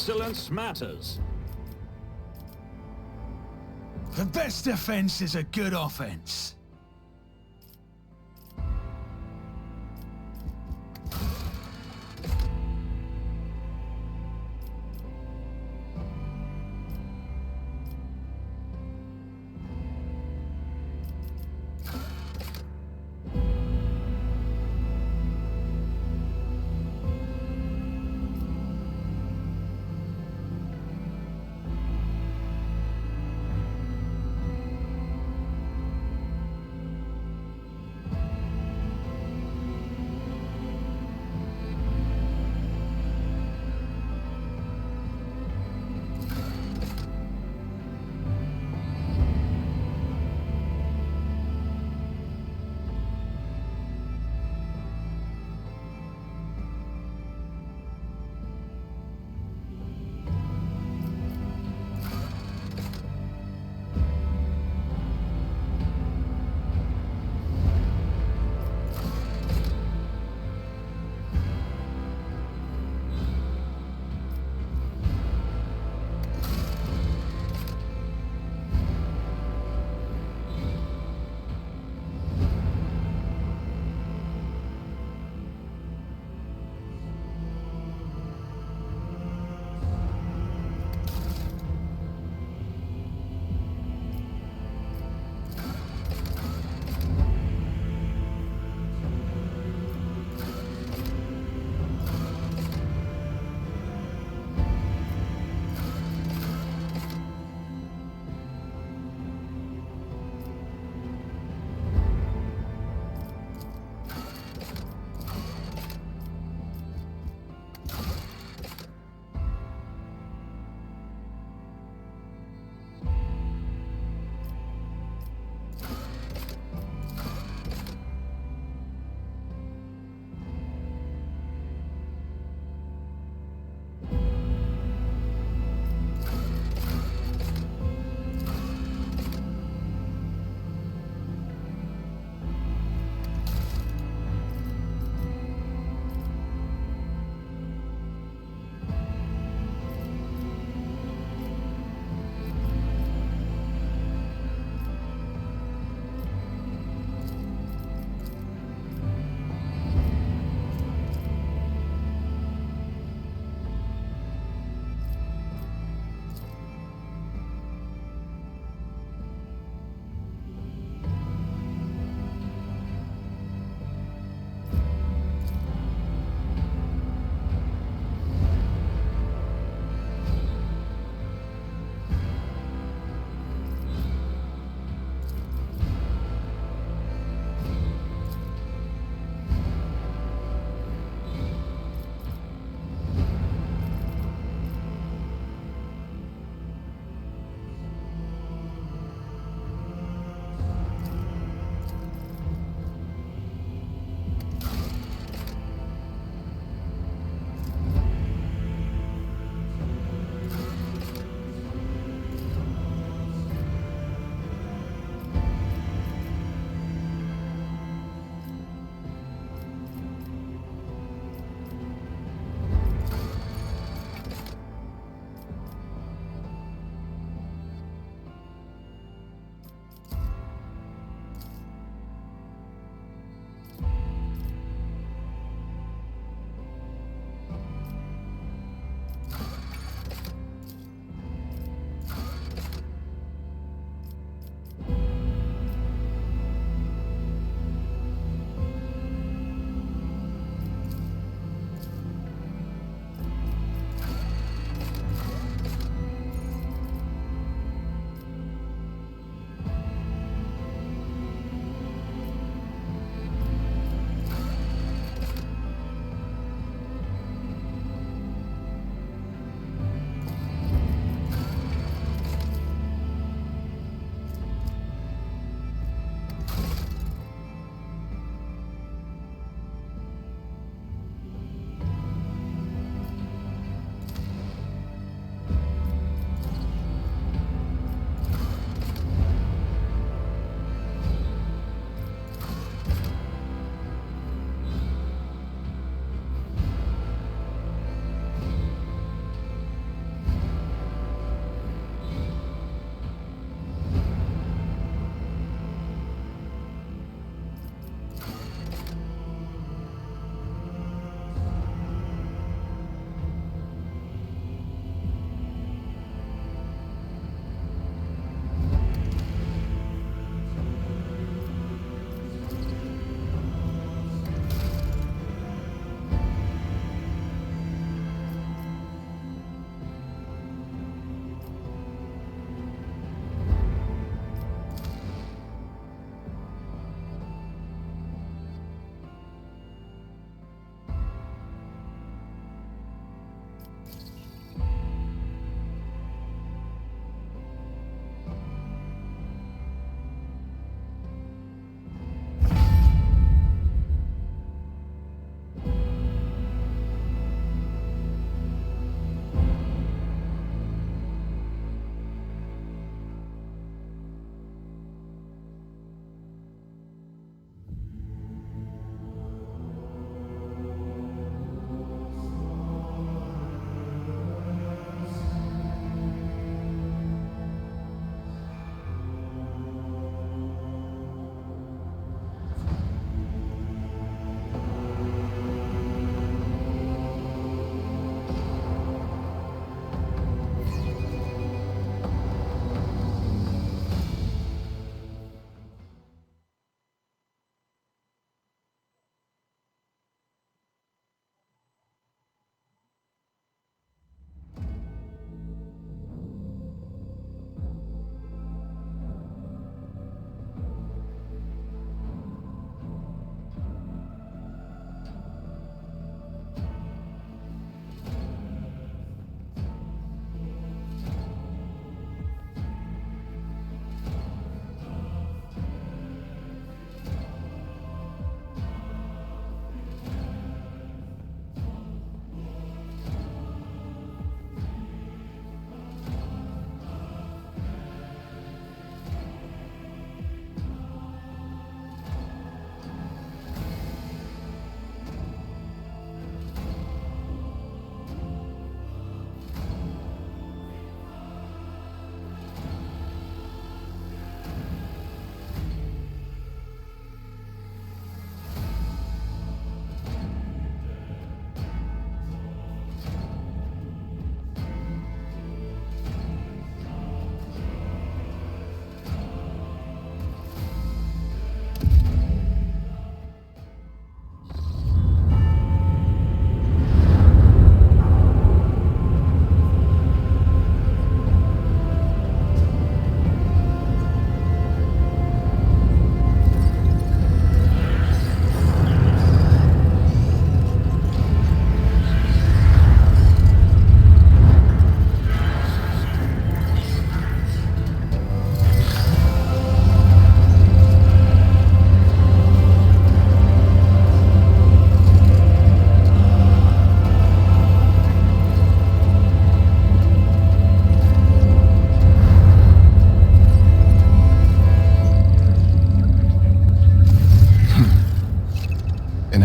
Excellence matters. The best defense is a good offense.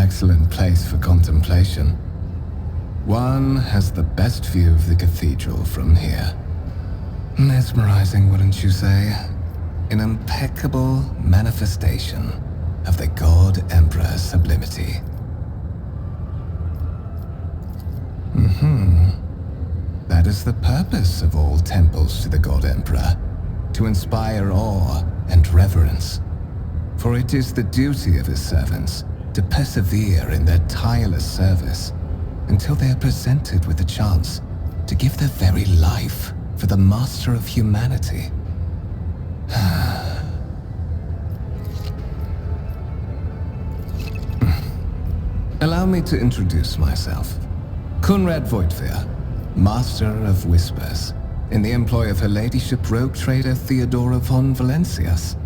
excellent place for contemplation. One has the best view of the cathedral from here. Mesmerizing, wouldn't you say? An impeccable manifestation of the God Emperor's sublimity. That is the purpose of all temples to the God Emperor, to inspire awe and reverence. For it is the duty of his servants to persevere in their tireless service until they are presented with the chance to give their very life for the master of humanity. Allow me to introduce myself. Conrad Voigtveer, Master of Whispers, in the employ of Her Ladyship Rogue Trader Theodora von Valencias.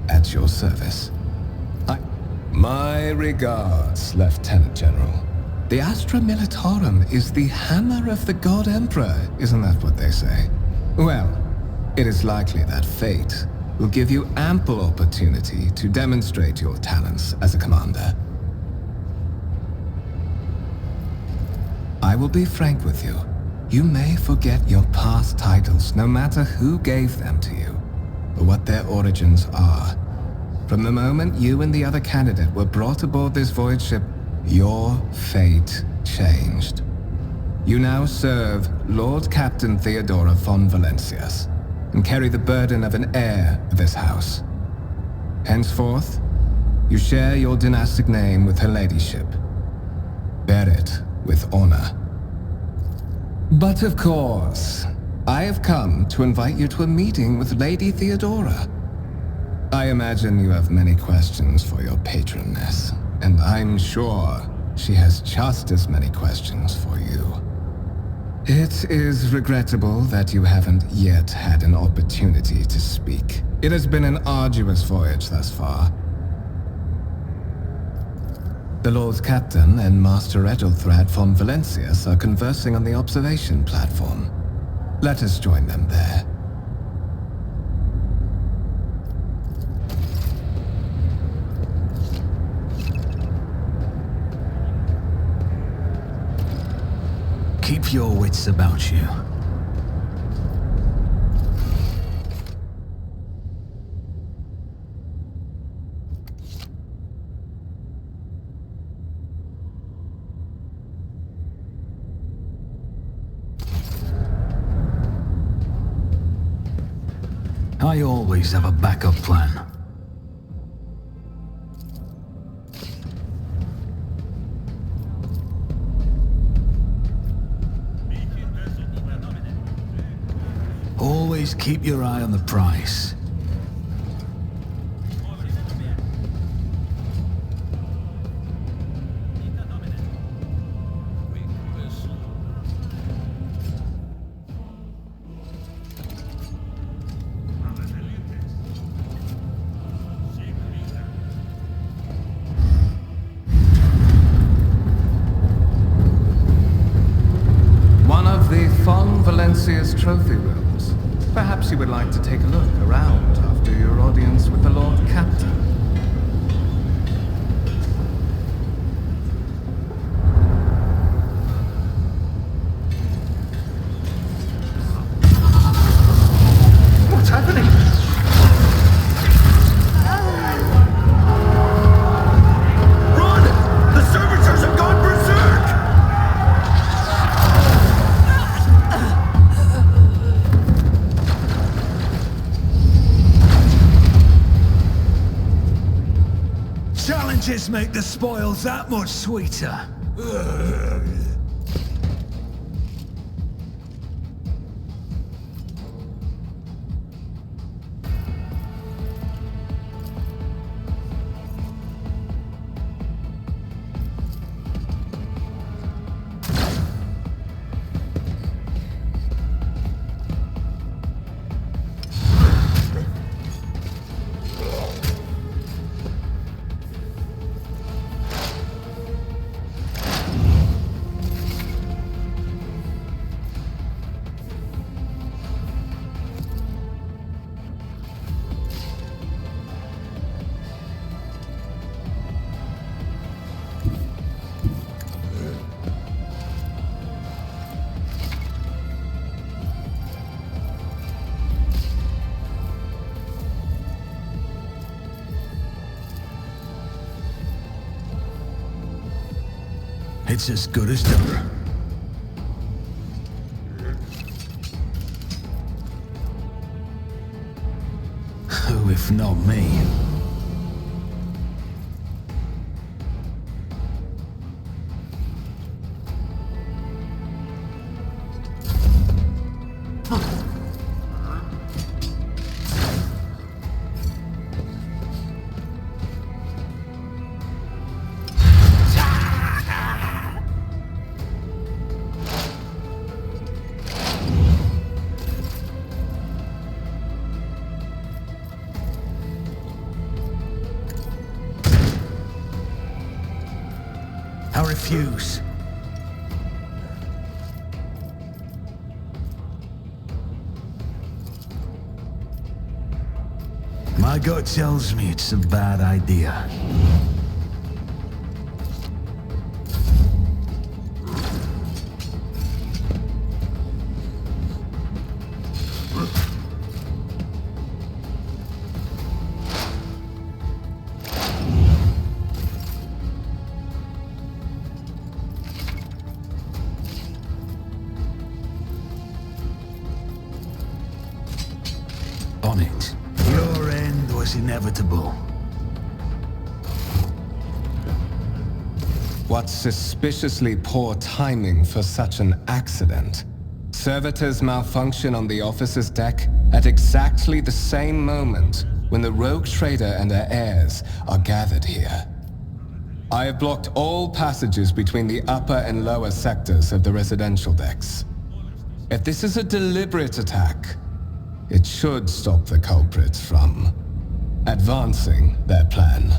At your service. My regards, Lieutenant General. The Astra Militarum is the hammer of the God Emperor, isn't that what they say? Well, it is likely that fate will give you ample opportunity to demonstrate your talents as a commander. I will be frank with you. You may forget your past titles, no matter who gave them to you, or what their origins are. From the moment you and the other candidate were brought aboard this voyage ship, your fate changed. You now serve Lord Captain Theodora von Valencias, and carry the burden of an heir of this house. Henceforth, you share your dynastic name with Her Ladyship. Bear it with honor. But of course, I have come to invite you to a meeting with Lady Theodora. I imagine you have many questions for your patroness, and I'm sure she has just as many questions for you. It is regrettable that you haven't yet had an opportunity to speak. It has been an arduous voyage thus far. The Lord Captain and Master Edelthrad von Valencias are conversing on the observation platform. Let us join them there. Keep your wits about you. I always have a backup plan. Always keep your eye on the prize. One of the von Valencias trophy rooms. Perhaps you would like to take a look around after your audience with the Lord Captain. What's happening? Run! The servitors have gone berserk! Challenges make the spoils that much sweeter. It's as good as done. Who if not me? I refuse. My gut tells me it's a bad idea. On it. Your end was inevitable. What suspiciously poor timing for such an accident. Servitors malfunction on the officer's deck at exactly the same moment when the rogue trader and her heirs are gathered here. I have blocked all passages between the upper and lower sectors of the residential decks. If this is a deliberate attack, it should stop the culprits from advancing their plan.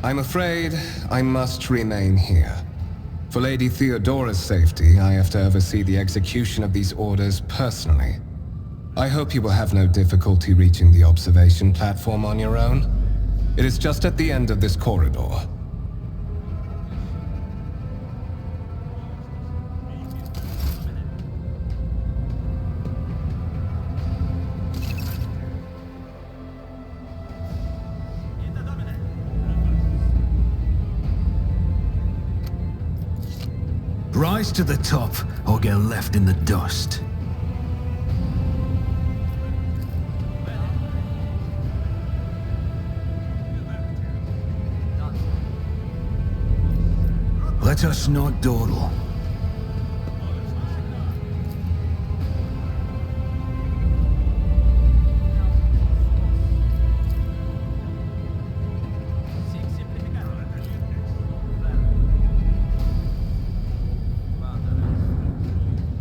I'm afraid I must remain here. For Lady Theodora's safety, I have to oversee the execution of these orders personally. I hope you will have no difficulty reaching the observation platform on your own. It is just at the end of this corridor. Rise to the top or get left in the dust. Let us not dawdle.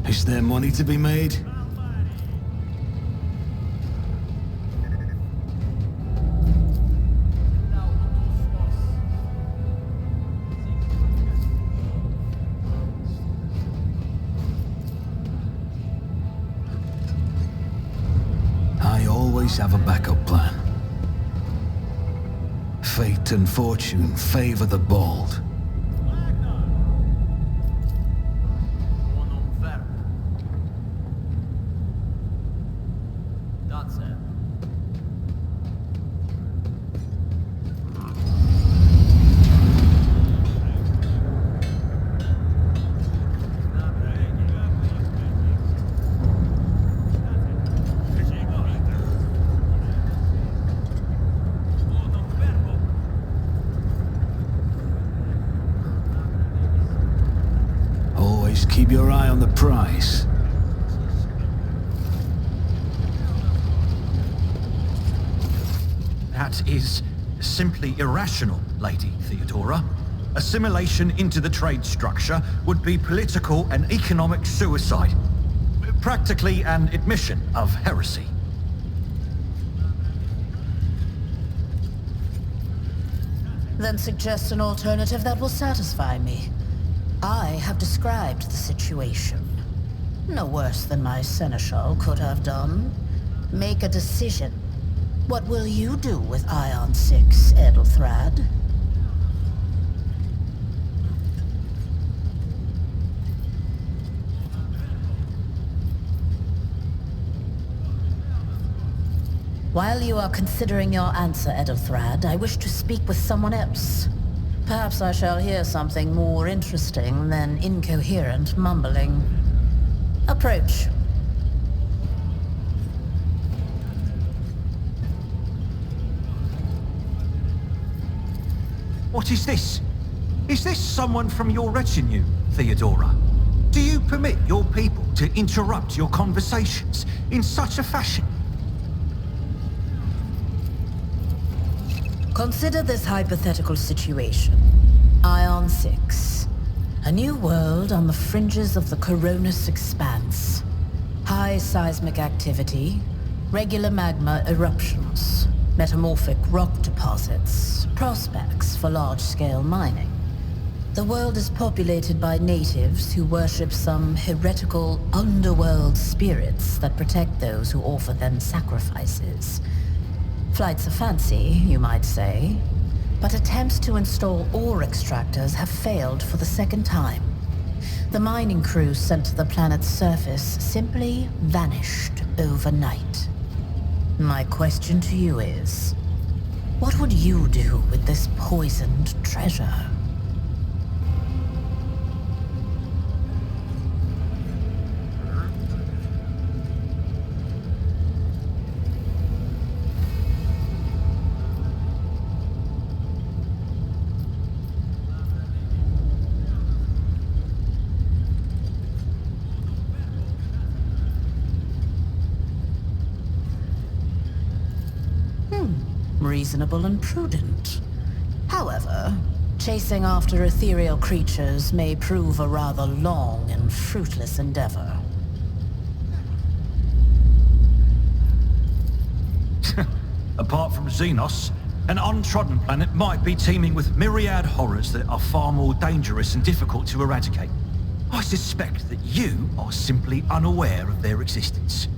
Is there money to be made? I always have a backup plan. Fate and fortune favor the bold. Keep your eye on the prize. That is simply irrational, Lady Theodora. Assimilation into the trade structure would be political and economic suicide. Practically an admission of heresy. Then suggest an alternative that will satisfy me. I have described the situation. No worse than my seneschal could have done. Make a decision. What will you do with Ion 6, Edelthrad? While you are considering your answer, Edelthrad, I wish to speak with someone else. Perhaps I shall hear something more interesting than incoherent mumbling. Approach. What is this? Is this someone from your retinue, Theodora? Do you permit your people to interrupt your conversations in such a fashion? Consider this hypothetical situation. Ion 6. A new world on the fringes of the Coronis expanse. High seismic activity, regular magma eruptions, metamorphic rock deposits, prospects for large-scale mining. The world is populated by natives who worship some heretical underworld spirits that protect those who offer them sacrifices. Flights of fancy, you might say, but attempts to install ore extractors have failed for the second time. The mining crews sent to the planet's surface simply vanished overnight. My question to you is, what would you do with this poisoned treasure? Reasonable and prudent. However, chasing after ethereal creatures may prove a rather long and fruitless endeavor. Apart from Xenos, an untrodden planet might be teeming with myriad horrors that are far more dangerous and difficult to eradicate. I suspect that you are simply unaware of their existence.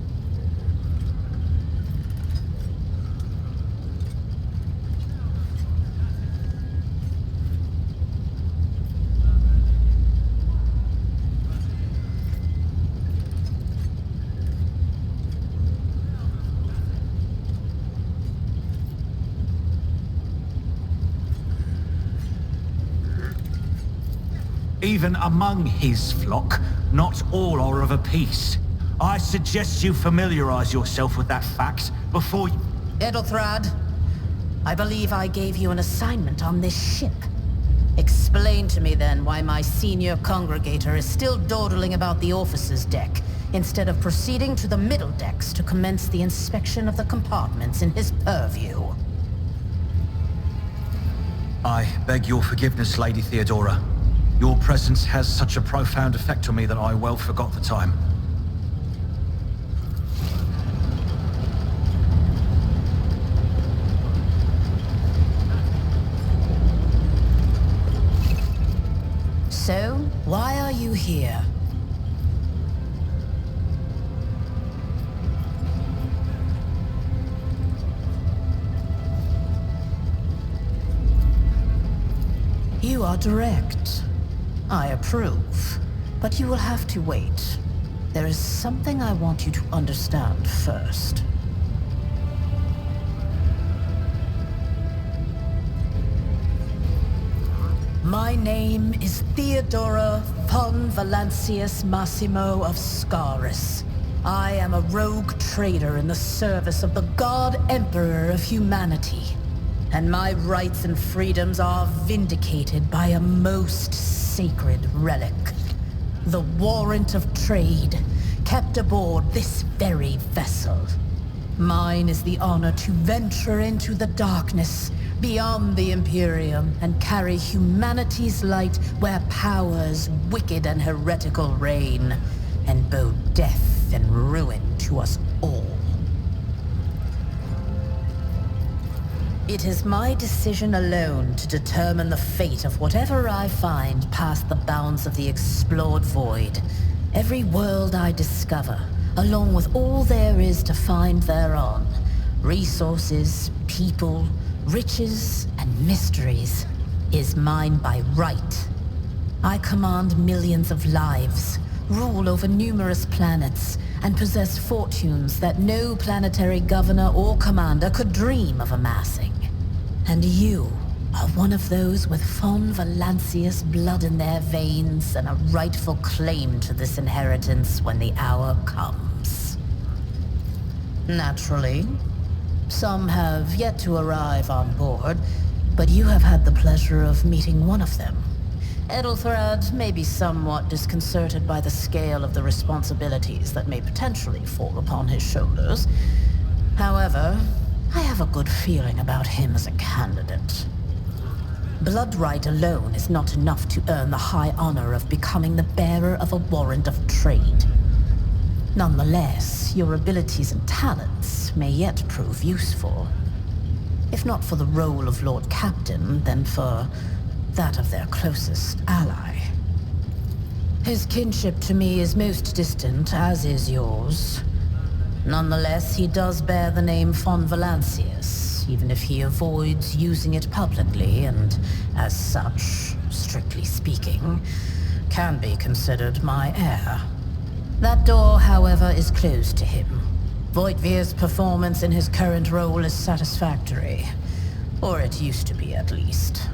Even among his flock, not all are of a piece. I suggest you familiarize yourself with that fact before you... Edelthrad, I believe I gave you an assignment on this ship. Explain to me then why my senior congregator is still dawdling about the officer's deck, instead of proceeding to the middle decks to commence the inspection of the compartments in his purview. I beg your forgiveness, Lady Theodora. Your presence has such a profound effect on me that I well forgot the time. So, why are you here? You are direct. I approve, but you will have to wait. There is something I want you to understand first. My name is Theodora von Valancius Massimo of Scaris. I am a rogue trader in the service of the God Emperor of humanity. And my rights and freedoms are vindicated by a most sacred relic. The warrant of trade, kept aboard this very vessel. Mine is the honor to venture into the darkness, beyond the Imperium, and carry humanity's light where powers wicked and heretical reign, and bow death and ruin to us all. It is my decision alone to determine the fate of whatever I find past the bounds of the explored void. Every world I discover, along with all there is to find thereon. Resources, people, riches, and mysteries, is mine by right. I command millions of lives, rule over numerous planets, and possess fortunes that no planetary governor or commander could dream of amassing. And you are one of those with von Valancius blood in their veins and a rightful claim to this inheritance when the hour comes. Naturally, some have yet to arrive on board, but you have had the pleasure of meeting one of them. Ethelthred may be somewhat disconcerted by the scale of the responsibilities that may potentially fall upon his shoulders. However, I have a good feeling about him as a candidate. Blood right alone is not enough to earn the high honor of becoming the bearer of a warrant of trade. Nonetheless, your abilities and talents may yet prove useful. If not for the role of Lord Captain, then for that of their closest ally. His kinship to me is most distant, as is yours. Nonetheless, he does bear the name von Valancius, even if he avoids using it publicly, and as such, strictly speaking, can be considered my heir. That door, however, is closed to him. Voigtvir's performance in his current role is satisfactory. Or it used to be, at least.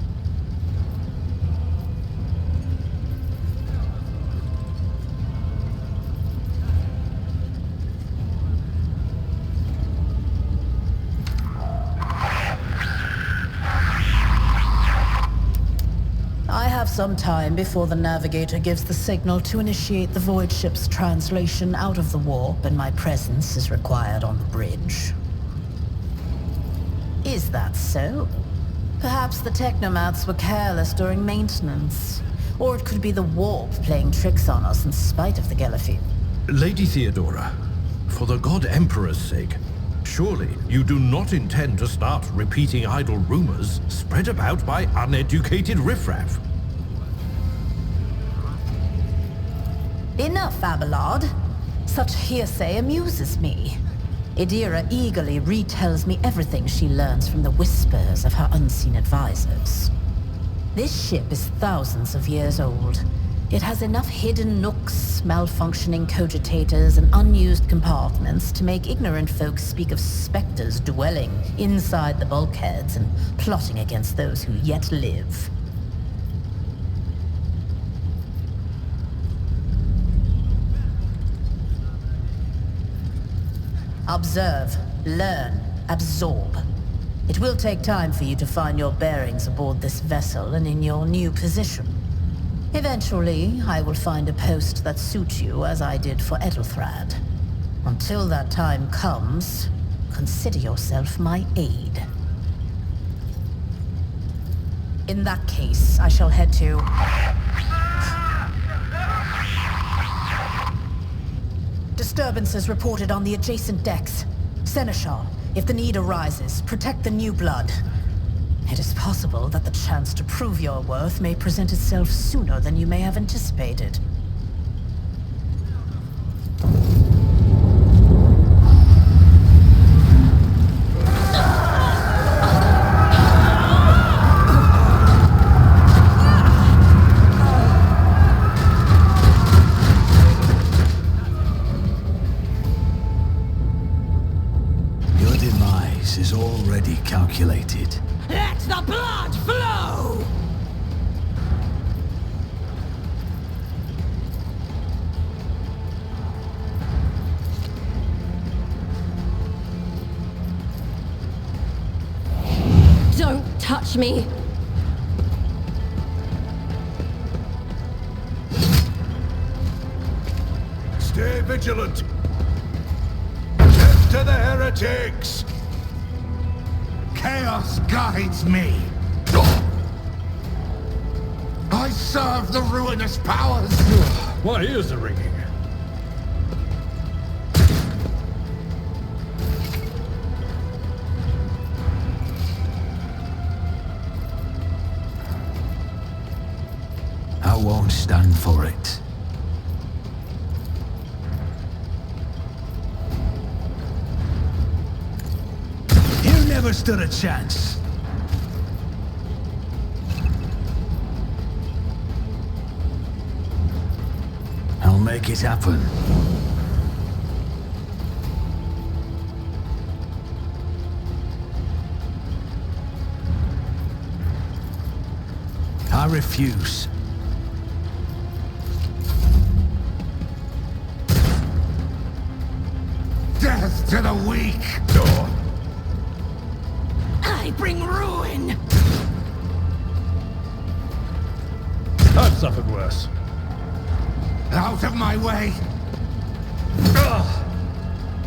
I have some time before the navigator gives the signal to initiate the void ship's translation out of the warp, and my presence is required on the bridge. Is that so? Perhaps the technomats were careless during maintenance. Or it could be the warp playing tricks on us in spite of the Gelafin. Lady Theodora, for the God Emperor's sake, surely you do not intend to start repeating idle rumors spread about by uneducated riffraff. Enough, Abelard. Such hearsay amuses me. Idira eagerly retells me everything she learns from the whispers of her unseen advisors. This ship is thousands of years old. It has enough hidden nooks, malfunctioning cogitators, and unused compartments to make ignorant folks speak of specters dwelling inside the bulkheads and plotting against those who yet live. Observe, learn, absorb. It will take time for you to find your bearings aboard this vessel and in your new position. Eventually, I will find a post that suits you as I did for Ethelthred. Until that time comes, consider yourself my aide. In that case, I shall head to... Disturbances reported on the adjacent decks. Seneschal, if the need arises, protect the new blood. It is possible that the chance to prove your worth may present itself sooner than you may have anticipated. Your demise is already calculated. Let the blood flow! Don't touch me! Stay vigilant! Death to the heretics! Chaos guides me! I serve the ruinous powers! My ears are ringing. I won't stand for it. You never stood a chance. I'll make it happen. refuse. Death to the weak! I bring ruin! I've suffered worse. Out of my way! Ugh!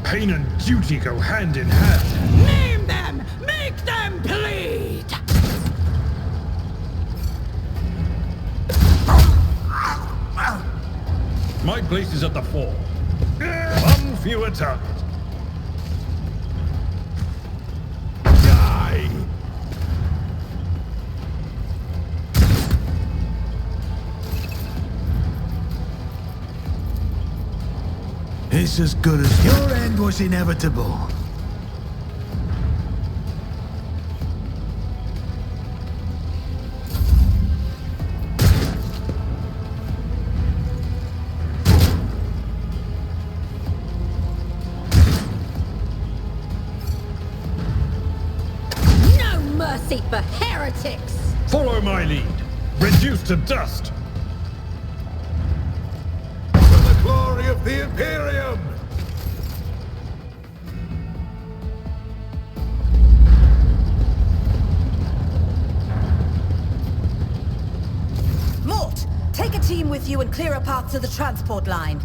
Pain and duty go hand in hand. Name them! Make them bleed! My place is at the fore. One fewer target. Die! It's as good as your end was inevitable. No mercy for heretics! Follow my lead. Reduced to dust. For the glory of the Imperium! Mort, take a team with you and clear a path to the transport line.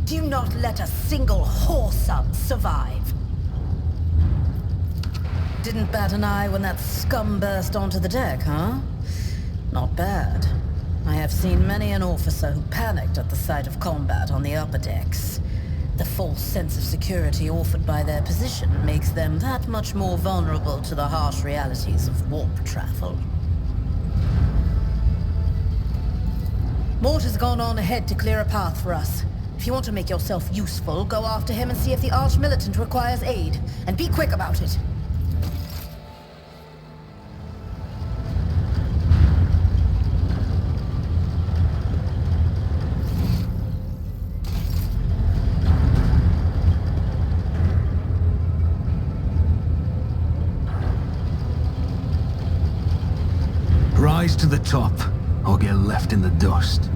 Do not let a single whoreson survive. Didn't bat an eye when that scum burst onto the deck, huh? Not bad. I have seen many an officer who panicked at the sight of combat on the upper decks. The false sense of security offered by their position makes them that much more vulnerable to the harsh realities of warp travel. Mort has gone on ahead to clear a path for us. If you want to make yourself useful, go after him and see if the Arch-Militant requires aid. And be quick about it. Rise to the top, or get left in the dust.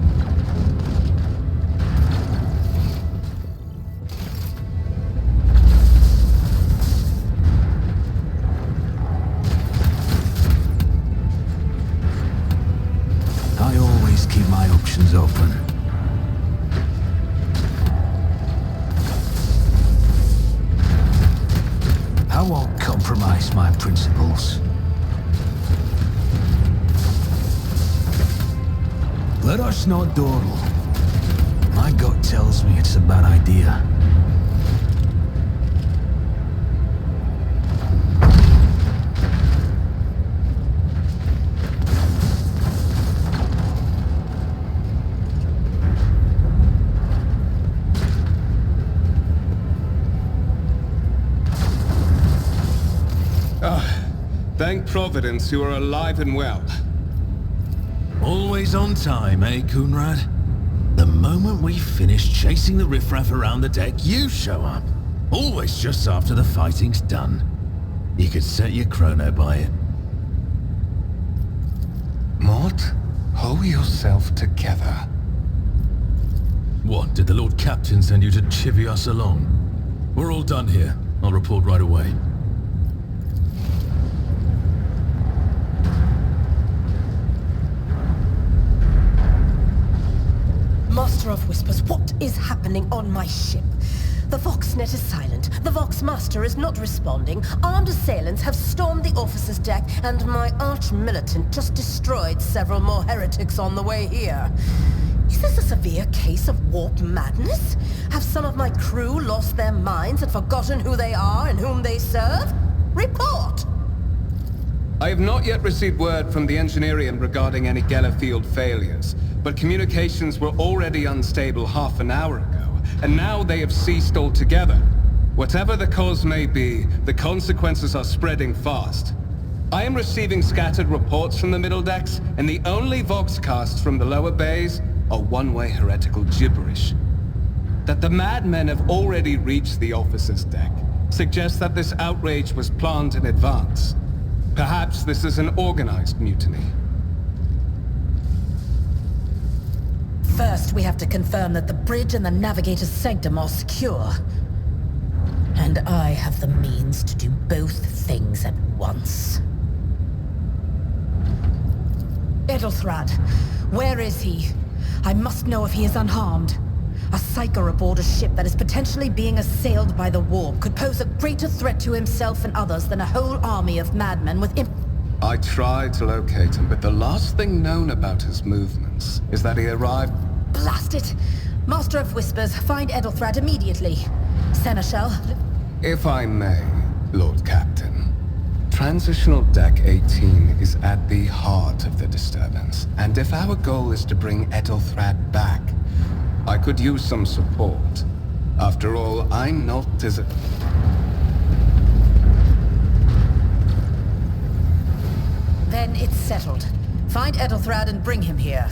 I always keep my options open. I won't compromise my principles. Let us not dawdle. My gut tells me it's a bad idea. Thank Providence you are alive and well. Always on time, eh, Coonrad? The moment we finish chasing the riffraff around the deck, you show up. Always just after the fighting's done. You could set your chrono by it. Mort, hold yourself together. What, did the Lord Captain send you to chivvy us along? We're all done here. I'll report right away. Master of Whispers, what is happening on my ship? The Voxnet is silent. The Voxmaster is not responding. Armed assailants have stormed the officer's deck, and my arch-militant just destroyed several more heretics on the way here. Is this a severe case of warp madness? Have some of my crew lost their minds and forgotten who they are and whom they serve? Report! I have not yet received word from the Engineering regarding any Gellerfield failures, but communications were already unstable half an hour ago, and now they have ceased altogether. Whatever the cause may be, the consequences are spreading fast. I am receiving scattered reports from the middle decks, and the only voxcasts from the lower bays are one-way heretical gibberish. That the madmen have already reached the officer's deck suggests that this outrage was planned in advance. Perhaps this is an organized mutiny. First, we have to confirm that the bridge and the navigator's sanctum are secure. And I have the means to do both things at once. Edelthrad, where is he? I must know if he is unharmed. A psyker aboard a ship that is potentially being assailed by the warp could pose a greater threat to himself and others than a whole army of madmen with I tried to locate him, but the last thing known about his movements is that he arrived... Blast it! Master of Whispers, find Edelthrad immediately. Seneschal... If I may, Lord Captain. Transitional Deck 18 is at the heart of the disturbance, and if our goal is to bring Edelthrad back, I could use some support. After all, I'm not as a... Then it's settled. Find Edelthrad and bring him here.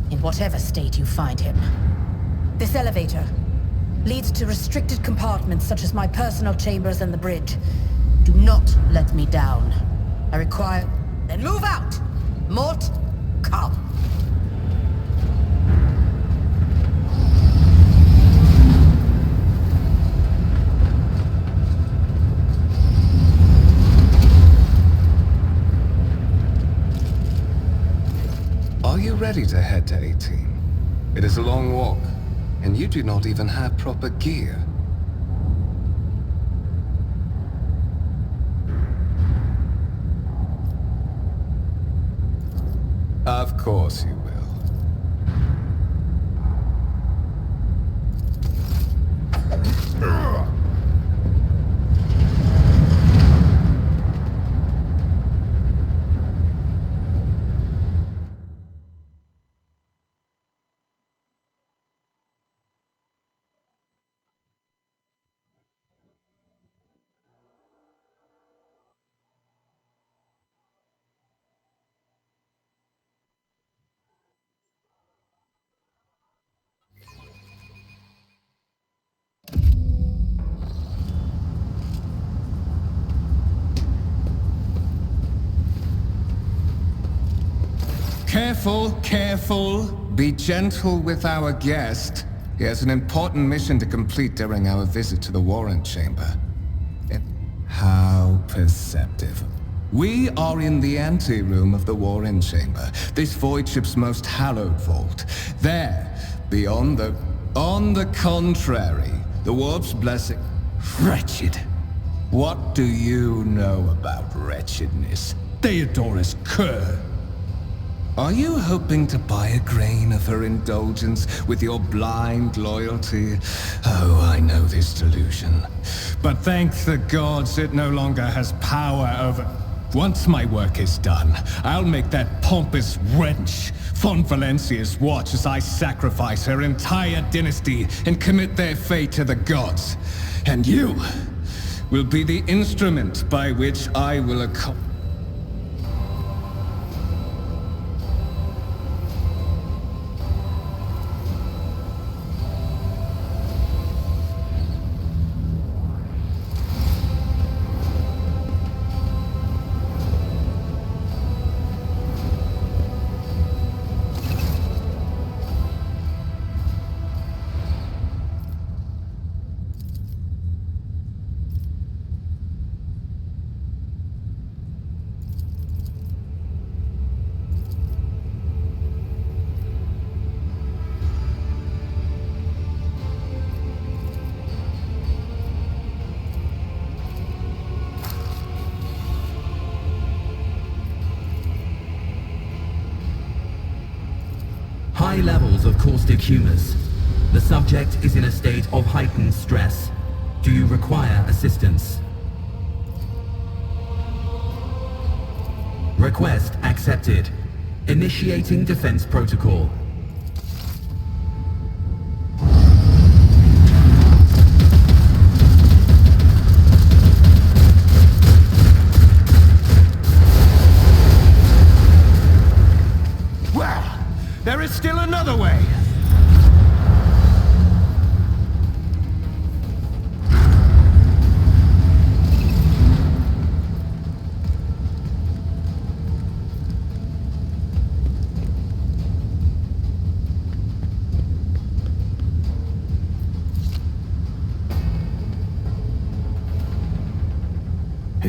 In whatever state you find him. This elevator leads to restricted compartments such as my personal chambers and the bridge. Do not let me down. I require... Then move out! Mort, come. Are you ready to head to 18? It is a long walk, and you do not even have proper gear. Of course you will. Careful, careful. Be gentle with our guest. He has an important mission to complete during our visit to the Warrant Chamber. How perceptive. We are in the anteroom of the Warrant Chamber, this void ship's most hallowed vault. There, beyond the... On the contrary, the warp's blessing... Wretched. What do you know about wretchedness? Theodorus Kerr. Are you hoping to buy a grain of her indulgence with your blind loyalty? Oh, I know this delusion. But thank the gods it no longer has power over... Once my work is done, I'll make that pompous wench Von Valencia's watch as I sacrifice her entire dynasty and commit their fate to the gods. And you will be the instrument by which I will accomplish... High levels of caustic humors. The subject is in a state of heightened stress. Do you require assistance? Request accepted. Initiating defense protocol. There is still another way!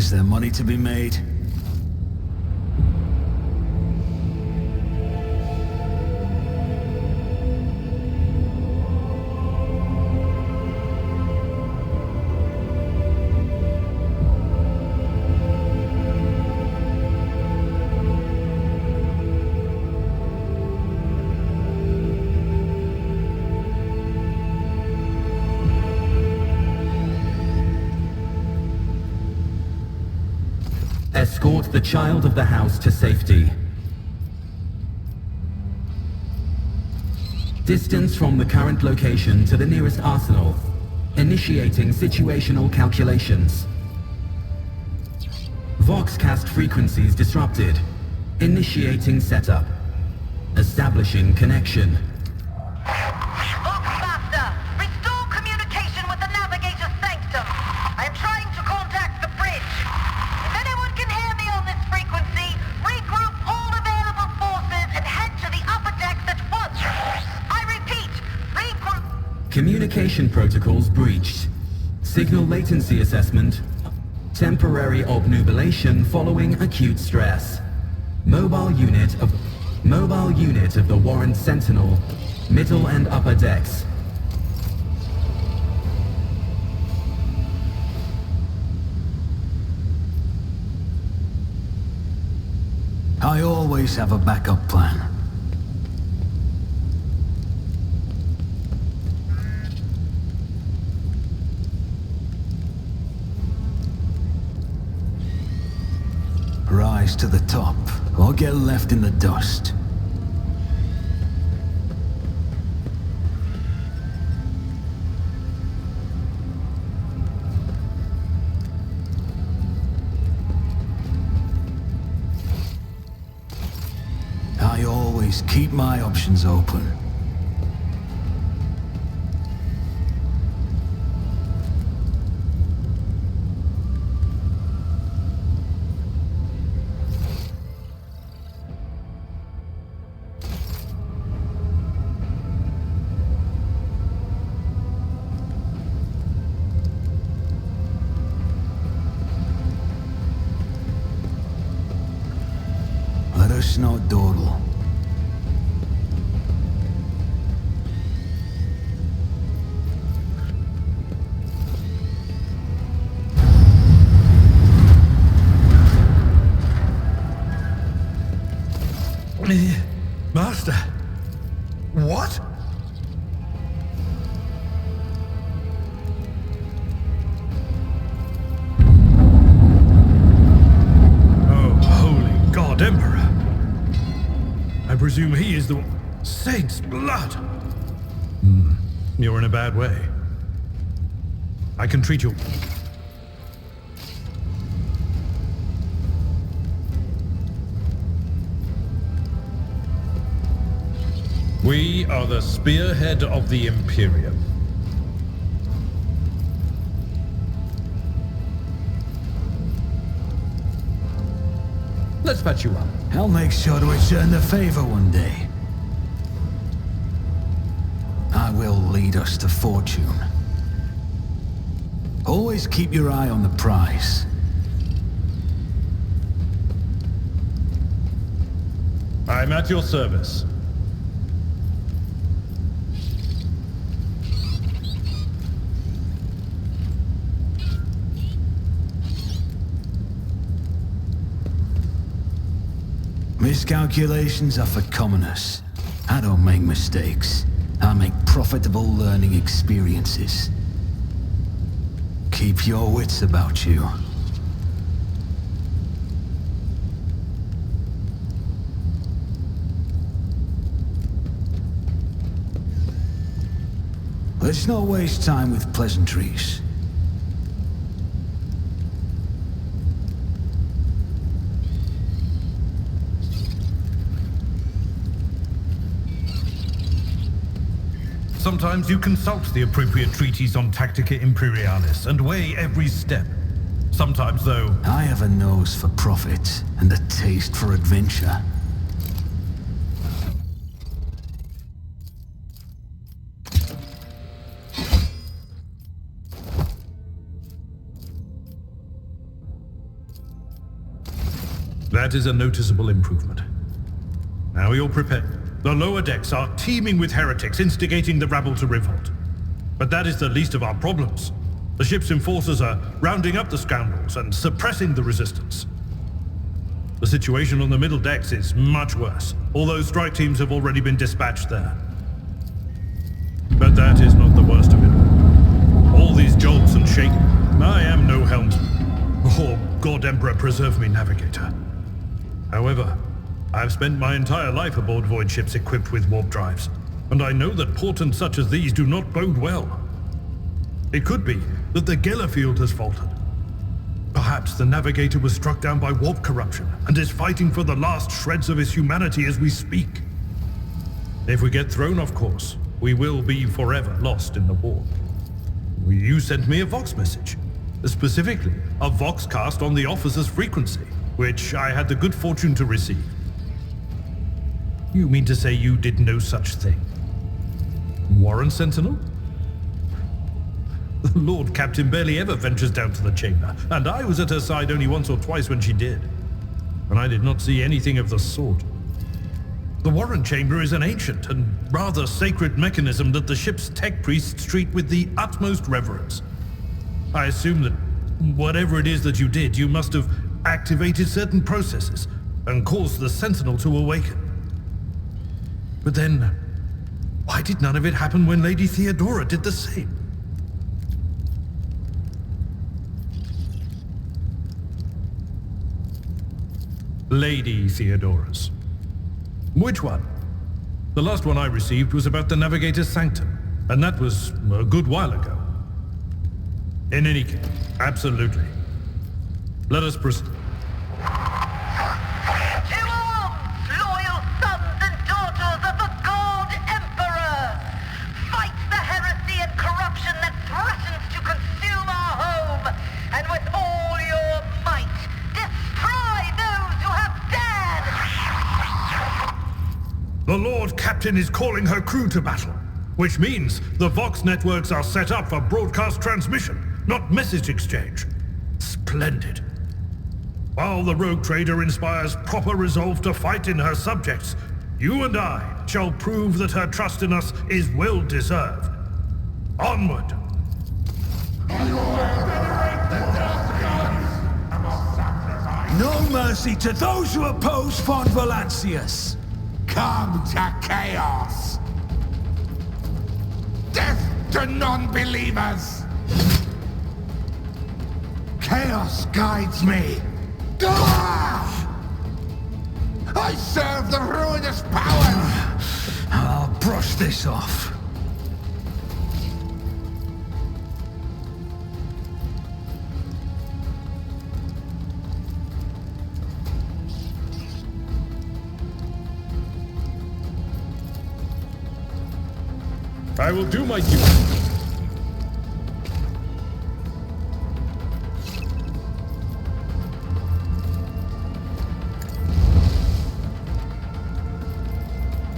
Is there money to be made? Escort the child of the house to safety. Distance from the current location to the nearest arsenal. Initiating situational calculations. Voxcast frequencies disrupted. Initiating setup. Establishing connection. Master, restore communication with the navigator's sanctum. I am trying to contact the bridge. If anyone can hear me on this frequency, regroup all available forces and head to the upper decks at once. I repeat, regroup. Communication protocols breached. Signal latency assessment. Temporary obnubilation following acute stress. Mobile unit of the Warren Sentinel, middle and upper decks. I always have a backup plan. Rise to the top, or get left in the dust. I always keep my options open. Let us not dawdle. Master! What? Oh, holy God, Emperor! I presume he is the... Saint's blood! You're in a bad way. I can treat you... We are the spearhead of the Imperium. Let's patch you up. I'll make sure to return the favor one day. I will lead us to fortune. Always keep your eye on the prize. I'm at your service. Miscalculations are for commoners. I don't make mistakes. I make profitable learning experiences. Keep your wits about you. Let's not waste time with pleasantries. Sometimes you consult the appropriate treatise on Tactica Imperialis and weigh every step. Sometimes, though... I have a nose for profit and a taste for adventure. That is a noticeable improvement. Now you're prepared. The lower decks are teeming with heretics instigating the rabble to revolt. But that is the least of our problems. The ship's enforcers are rounding up the scoundrels and suppressing the resistance. The situation on the middle decks is much worse, although strike teams have already been dispatched there. But that is not the worst of it. All these jolts and shaking. I am no helmsman. Oh, God Emperor preserve me, navigator. However, I have spent my entire life aboard void ships equipped with warp drives, and I know that portents such as these do not bode well. It could be that the Geller field has faltered. Perhaps the navigator was struck down by warp corruption and is fighting for the last shreds of his humanity as we speak. If we get thrown off course, we will be forever lost in the warp. You sent me a Vox message, specifically a Vox cast on the officer's frequency, which I had the good fortune to receive. You mean to say you did no such thing? Warren Sentinel? The Lord Captain barely ever ventures down to the chamber, and I was at her side only once or twice when she did. And I did not see anything of the sort. The Warren Chamber is an ancient and rather sacred mechanism that the ship's tech priests treat with the utmost reverence. I assume that whatever it is that you did, you must have activated certain processes and caused the Sentinel to awaken. But then, why did none of it happen when Lady Theodora did the same? Lady Theodora's. Which one? The last one I received was about the Navigator's Sanctum, and that was a good while ago. In any case, absolutely. Let us proceed. To arms, loyal sons and daughters of the God Emperor! Fight the heresy and corruption that threatens to consume our home, and with all your might, destroy those who have dared! The Lord Captain is calling her crew to battle, which means the Vox networks are set up for broadcast transmission, not message exchange. Splendid. While the rogue trader inspires proper resolve to fight in her subjects, you and I shall prove that her trust in us is well deserved. Onward! No mercy to those who oppose Von Valancius! Come to chaos! Death to non-believers! Chaos guides me! Ah! I serve the ruinous power! I'll brush this off. I will do my duty.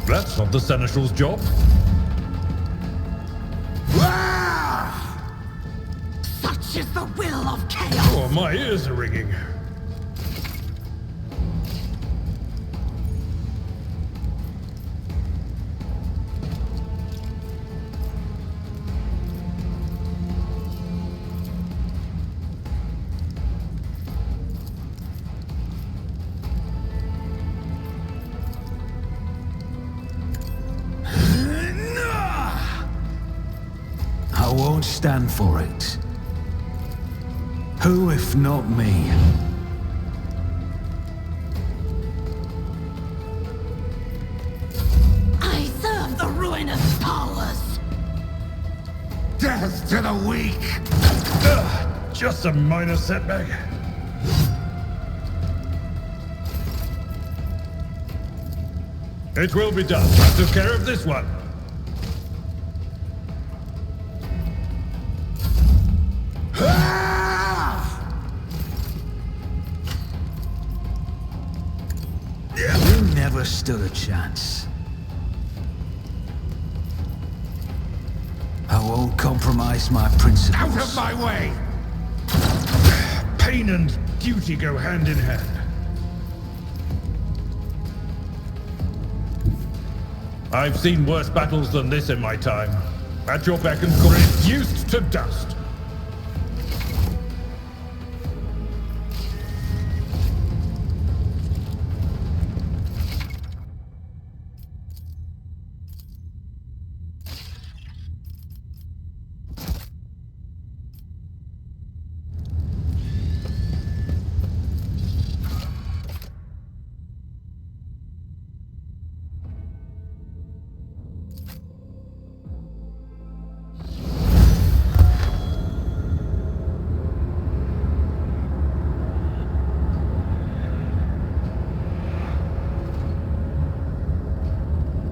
That's not the Seneschal's job. Such is the will of chaos! Oh, my ears are ringing. I won't stand for it. Who if not me? I serve the ruinous powers! Death to the weak! Just a minor setback. It will be done. I took care of this one. You never stood a chance. I won't compromise my principles. Out of my way! Pain and duty go hand in hand. I've seen worse battles than this in my time. At your beck and call, reduced to dust.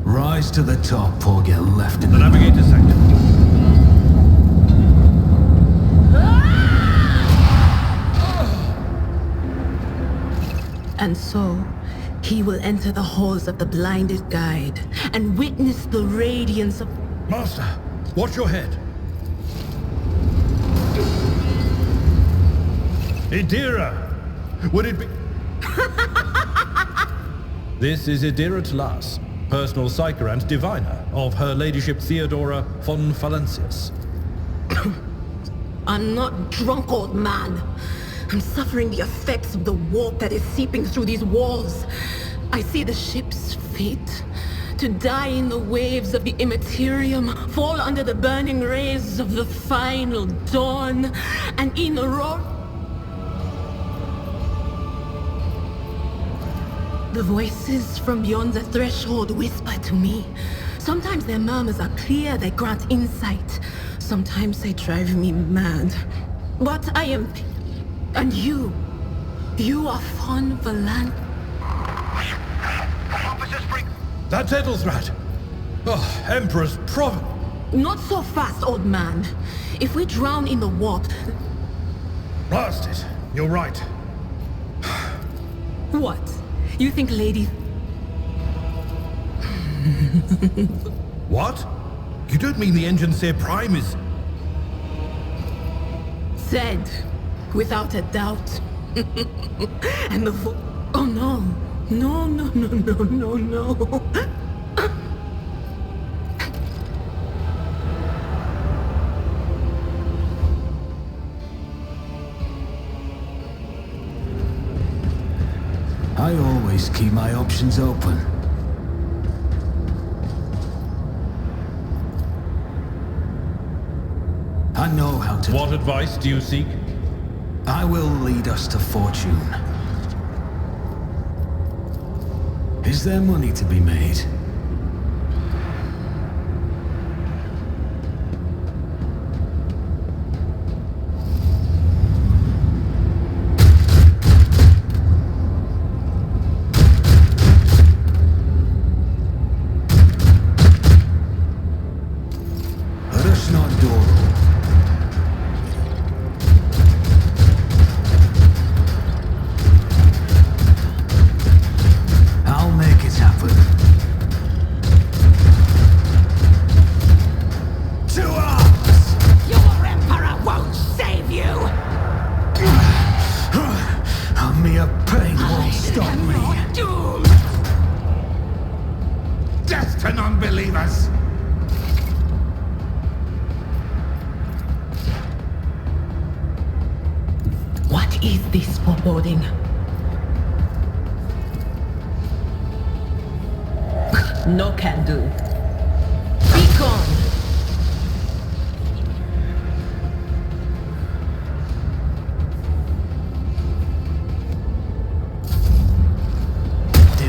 Rise to the top or get left in The the navigator sector. And so, he will enter the halls of the blinded guide and witness the radiance of... Master, watch your head. Idira! Would it be... This is Idira Tlas, personal psyker and diviner of Her Ladyship Theodora von Valancius. I'm not drunk, old man. I'm suffering the effects of the warp that is seeping through these walls. I see the ship's fate. To die in the waves of the immaterium, fall under the burning rays of the final dawn, and in the roar... The voices from beyond the threshold whisper to me. Sometimes their murmurs are clear, they grant insight. Sometimes they drive me mad. But I am... And you are von Valan. That's Edelsrad. Oh, Emperor's Province. Not so fast, old man. If we drown in the warp... Blast it. You're right. What? You think Lady... What? You don't mean the Engineer Prime is... Said, without a doubt. And the Oh no. No, no, no, no, no, no. I always keep my options open. I know how to... What advice do you seek? I will lead us to fortune. Is there money to be made? Let us not dawdle. I'll make it happen. To arms! Your Emperor won't save you! A mere pain won't stop me. You're doomed! Death to non-believers! What is this foreboding? No can do. Be gone!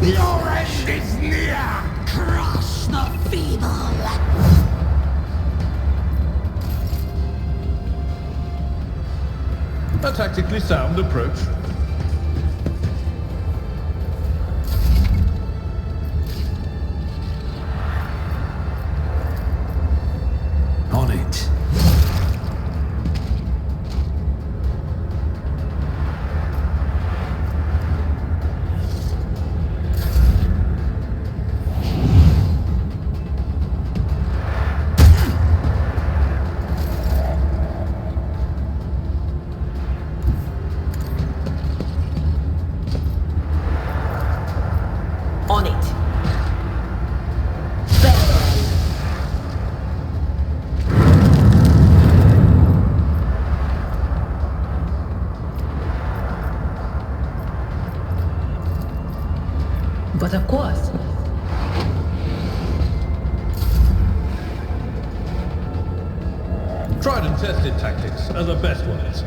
Your end is near! Crush the feeble! A tactically sound approach. On it. course. Tried and tested tactics are the best ones.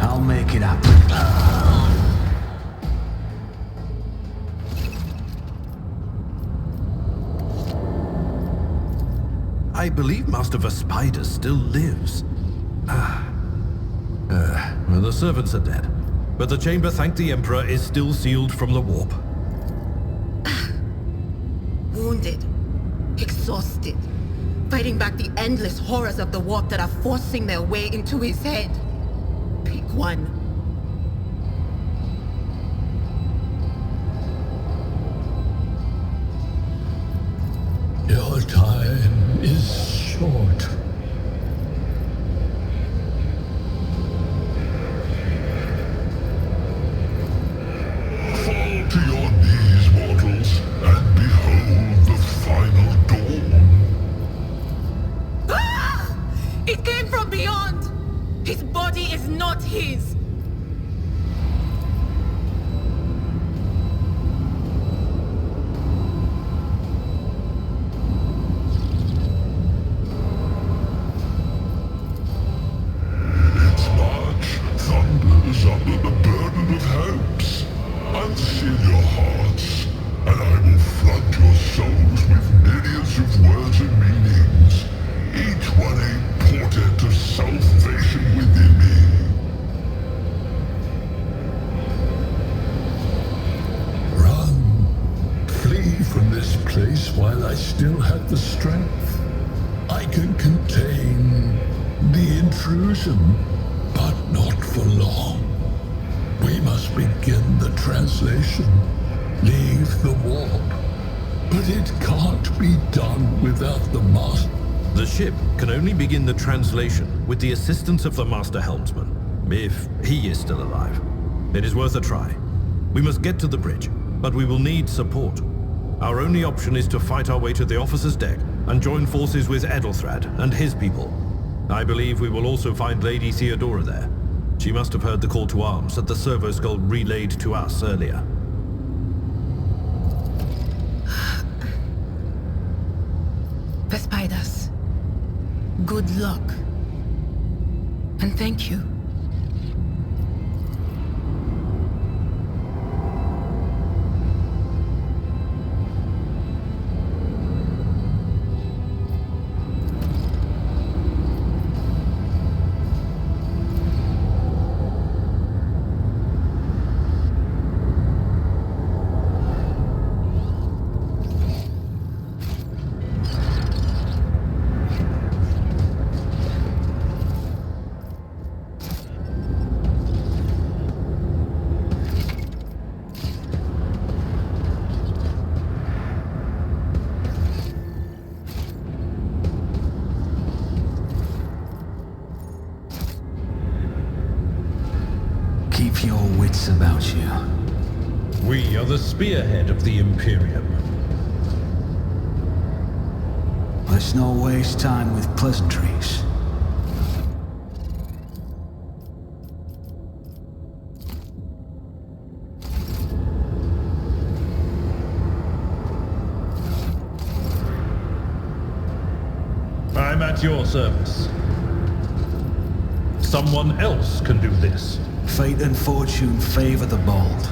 I'll make it happen. I believe Master Vespider still lives. Well, the servants are dead. But the chamber, thank the Emperor, is still sealed from the warp. Wounded, exhausted, fighting back the endless horrors of the warp that are forcing their way into his head. Pick one. Your time is short. Fall to your knees, mortals, and behold the final dawn. Ah! It came from beyond! His body is not his! Its march thunders under the burden of hopes. Unseal your hearts, and I will flood your souls with myriads of words and meanings, each one a portent of salvation within me. Run! Flee from this place while I still have the strength. I can contain the intrusion, but not for long. We must begin the translation. Leave the warp. But it can't be done without the master. The ship can only begin the translation with the assistance of the Master Helmsman, if he is still alive. It is worth a try. We must get to the bridge, but we will need support. Our only option is to fight our way to the officer's deck and join forces with Edelthrad and his people. I believe we will also find Lady Theodora there. She must have heard the call to arms that the servo skull relayed to us earlier. Vespidas, good luck. And thank you. Keep your wits about you. We are the spearhead of the Imperium. Let's not waste time with pleasantries. I'm at your service. Someone else can do this. Fate and fortune favor the bold.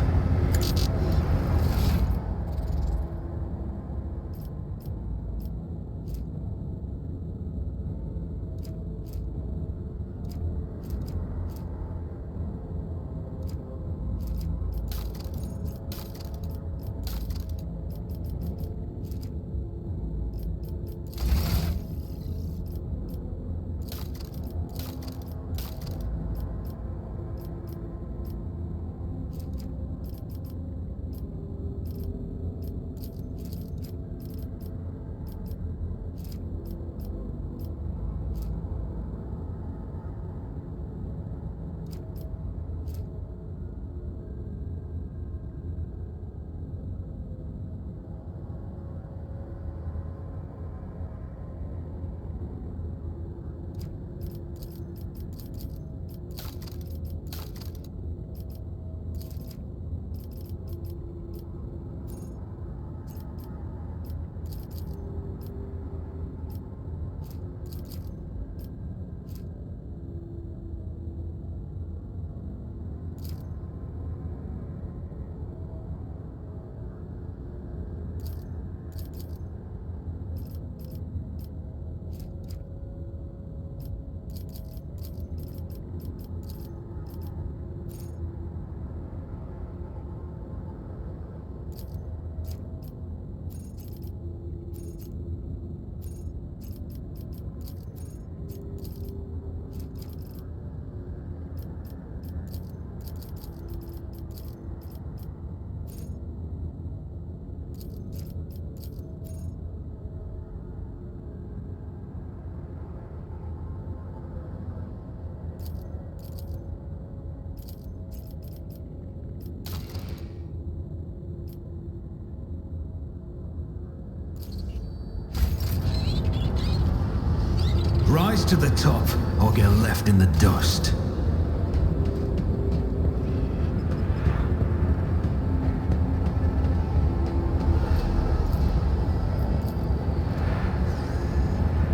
to the top, or get left in the dust.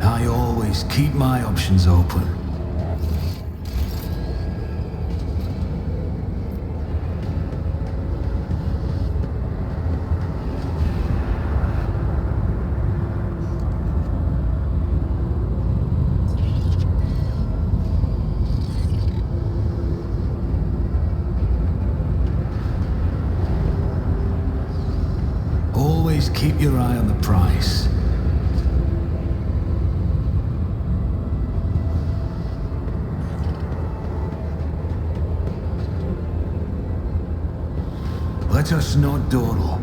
I always keep my options open. Always keep your eye on the prize. Let us not dawdle.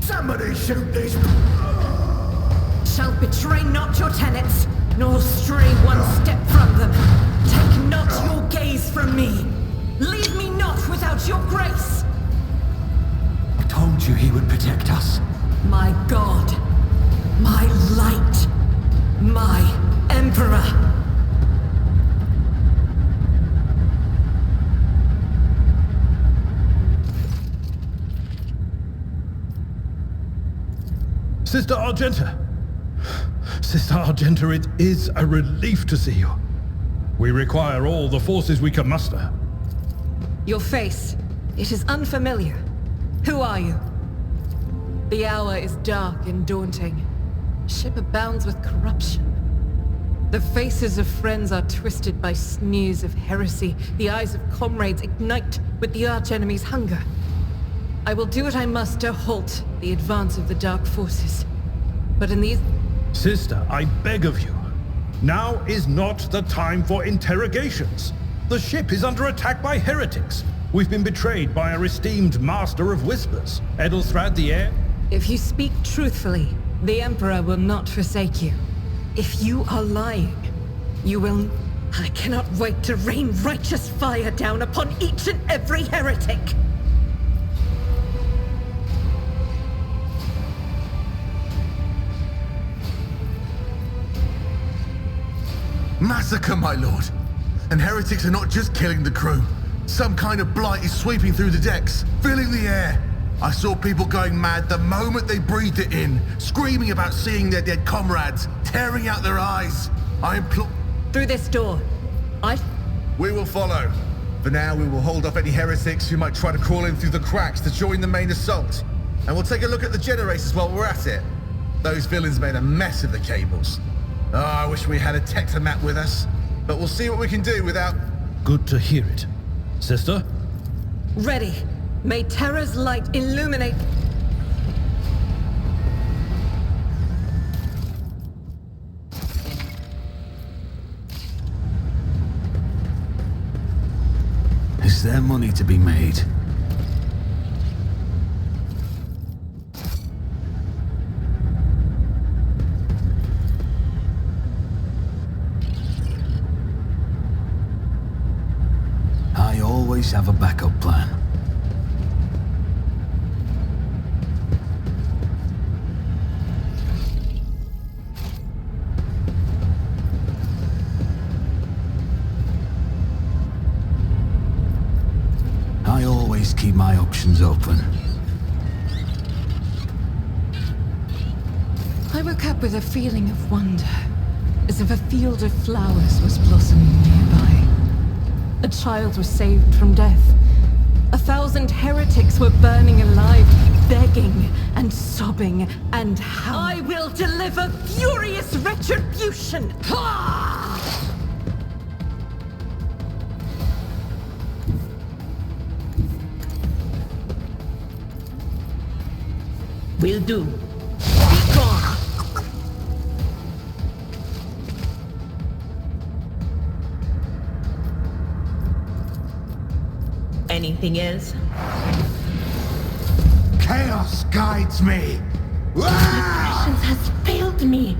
Somebody shoot these... Shall betray not your tenets, nor stray one step from them. Take not your gaze from me. Leave me not without your grace. I told you he would protect us. My God, my light, my Emperor. Sister Argenta! Sister Argenta, it is a relief to see you. We require all the forces we can muster. Your face, it is unfamiliar. Who are you? The hour is dark and daunting. Ship abounds with corruption. The faces of friends are twisted by sneers of heresy. The eyes of comrades ignite with the archenemy's hunger. I will do what I must to halt the advance of the dark forces. But in these... Sister, I beg of you. Now is not the time for interrogations. The ship is under attack by heretics. We've been betrayed by our esteemed master of whispers, Edelthrad the Heir. If you speak truthfully, the Emperor will not forsake you. If you are lying, you will... I cannot wait to rain righteous fire down upon each and every heretic! Massacre, my lord! And heretics are not just killing the crew. Some kind of blight is sweeping through the decks, filling the air. I saw people going mad the moment they breathed it in, screaming about seeing their dead comrades, tearing out their eyes. I implore... Through this door. We will follow. For now, we will hold off any heretics who might try to crawl in through the cracks to join the main assault. And we'll take a look at the generators while we're at it. Those villains made a mess of the cables. Oh, I wish we had a Tectomat with us. But we'll see what we can do without... Good to hear it. Sister? Ready. May Terra's light illuminate... Is there money to be made? I always have a backup plan. always keep my options open. I woke up with a feeling of wonder, as if a field of flowers was blossoming nearby. A child was saved from death. 1,000 heretics were burning alive, begging and sobbing, and how I will deliver furious retribution! Will do. Be gone. Anything else? Chaos guides me! My patience has failed me.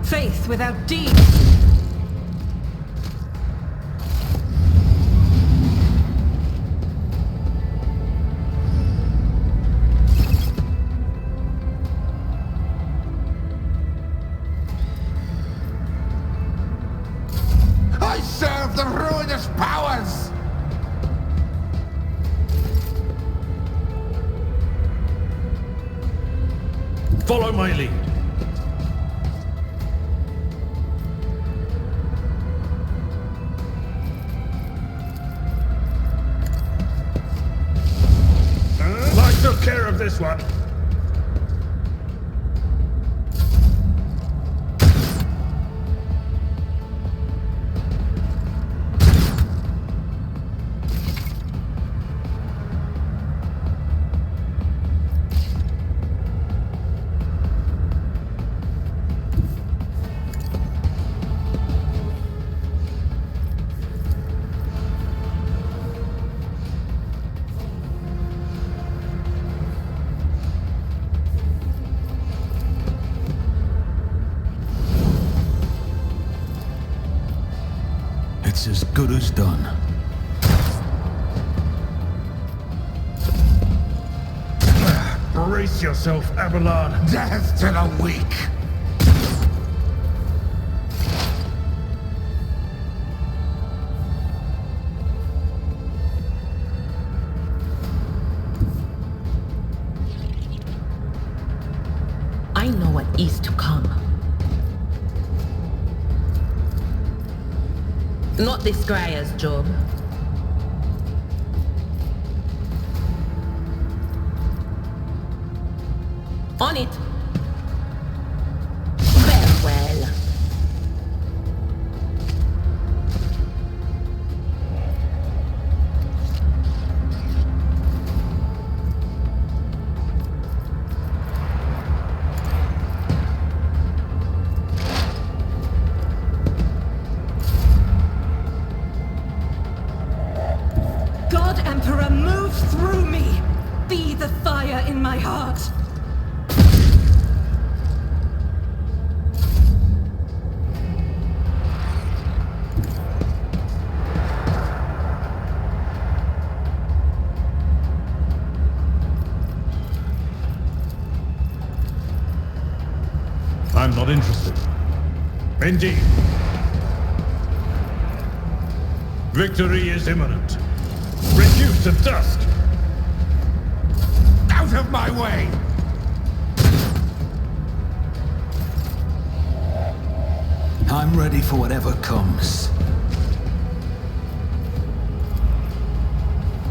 Faith without deeds. I serve the ruinous powers! Follow my lead. I took care of this one. It's as good as done. Brace yourself, Abelard. Death to the weak! I know what is to come. Not this Scryer's job. On it. Very well. God Emperor, move through me! Be the fire in my heart! I'm not interested. Indeed. Victory is imminent. Reduced to dust. Out of my way! I'm ready for whatever comes.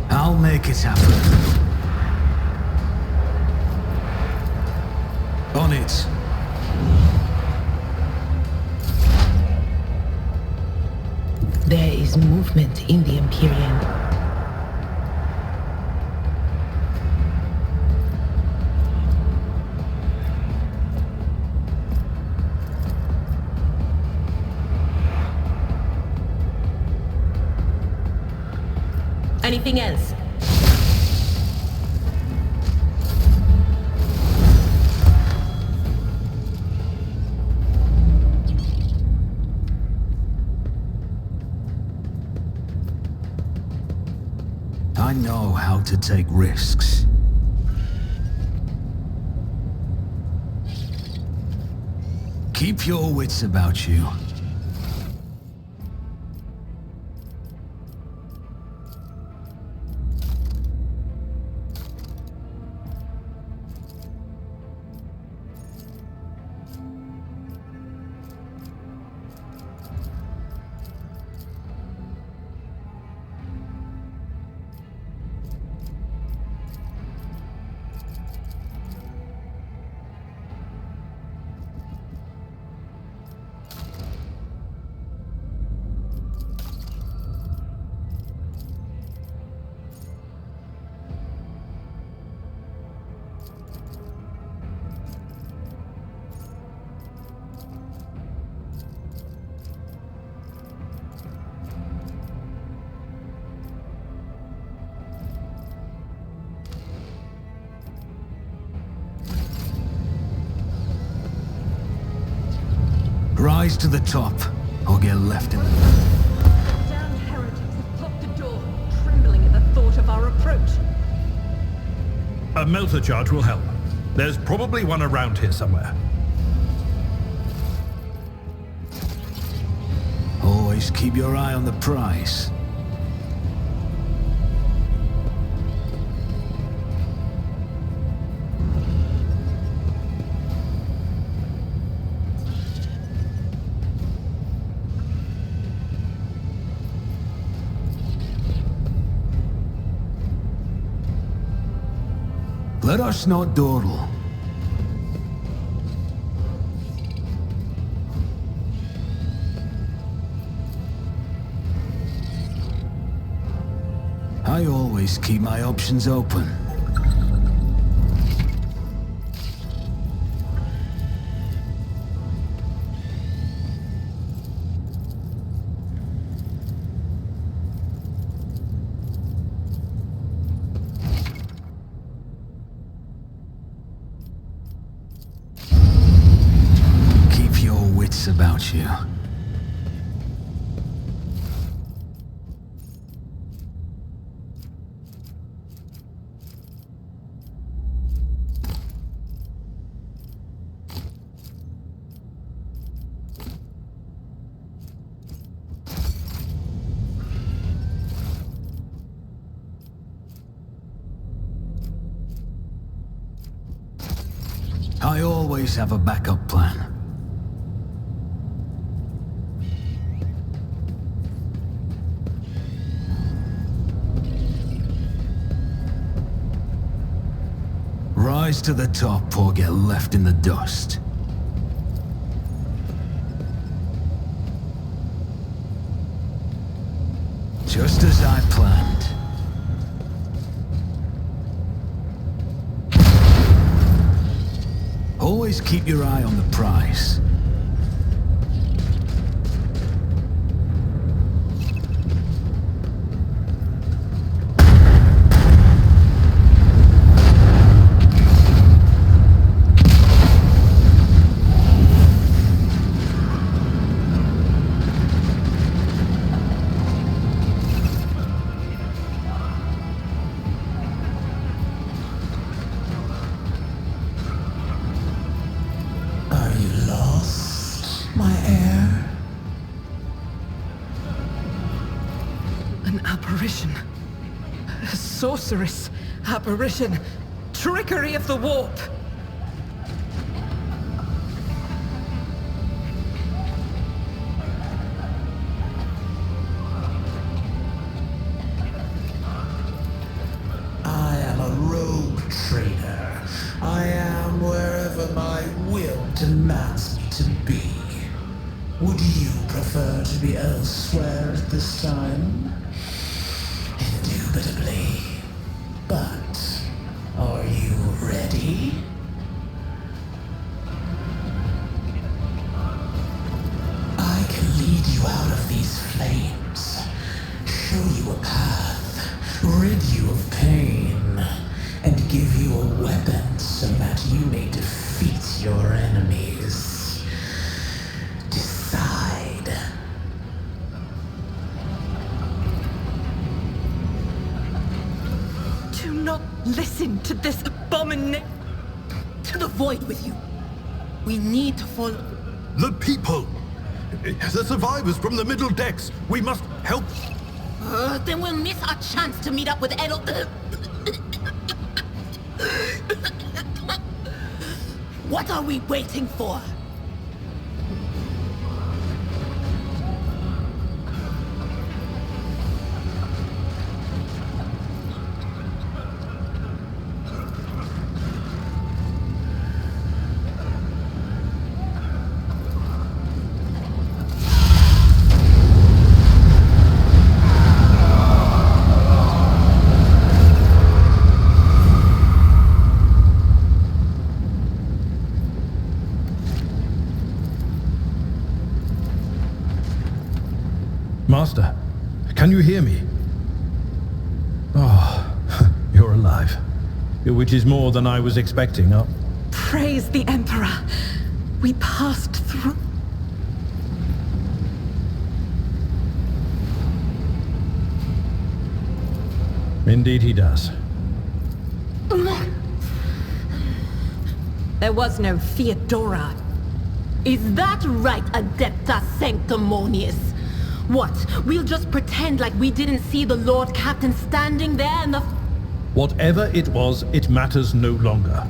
I'll make it happen. On it. There is movement in the Empyrean. Anything else? I know how to take risks. Keep your wits about you. Rise to the top, or get left in the... Damned heretics have blocked the door, trembling at the thought of our approach. A melter charge will help. There's probably one around here somewhere. Always keep your eye on the prize. Let us not dawdle. I always keep my options open. Keep your wits about you. I always have a backup plan. Rise to the top or get left in the dust. Just as I planned. Always keep your eye on the prize. A sorceress apparition. Trickery of the warp. I am a rogue trader. I am wherever my will demands me to be. Would you prefer to be elsewhere at this time? Indubitably. But are you ready? I can lead you out of these flames, show you a path, rid you of pain, and give you a weapon so that you may defeat your enemies. Decide. Do not listen to this abomination. To the void with you. We need to follow. The people! The survivors from the middle decks! We must help! Then we'll miss our chance to meet up with Edo. What are we waiting for? Master, can you hear me? Oh, you're alive. Which is more than I was expecting. Praise the Emperor. We passed through. Indeed he does. There was no Theodora. Is that right, Adepta Sanctimonious? What? We'll just pretend like we didn't see the Lord Captain standing there in the... Whatever it was, it matters no longer.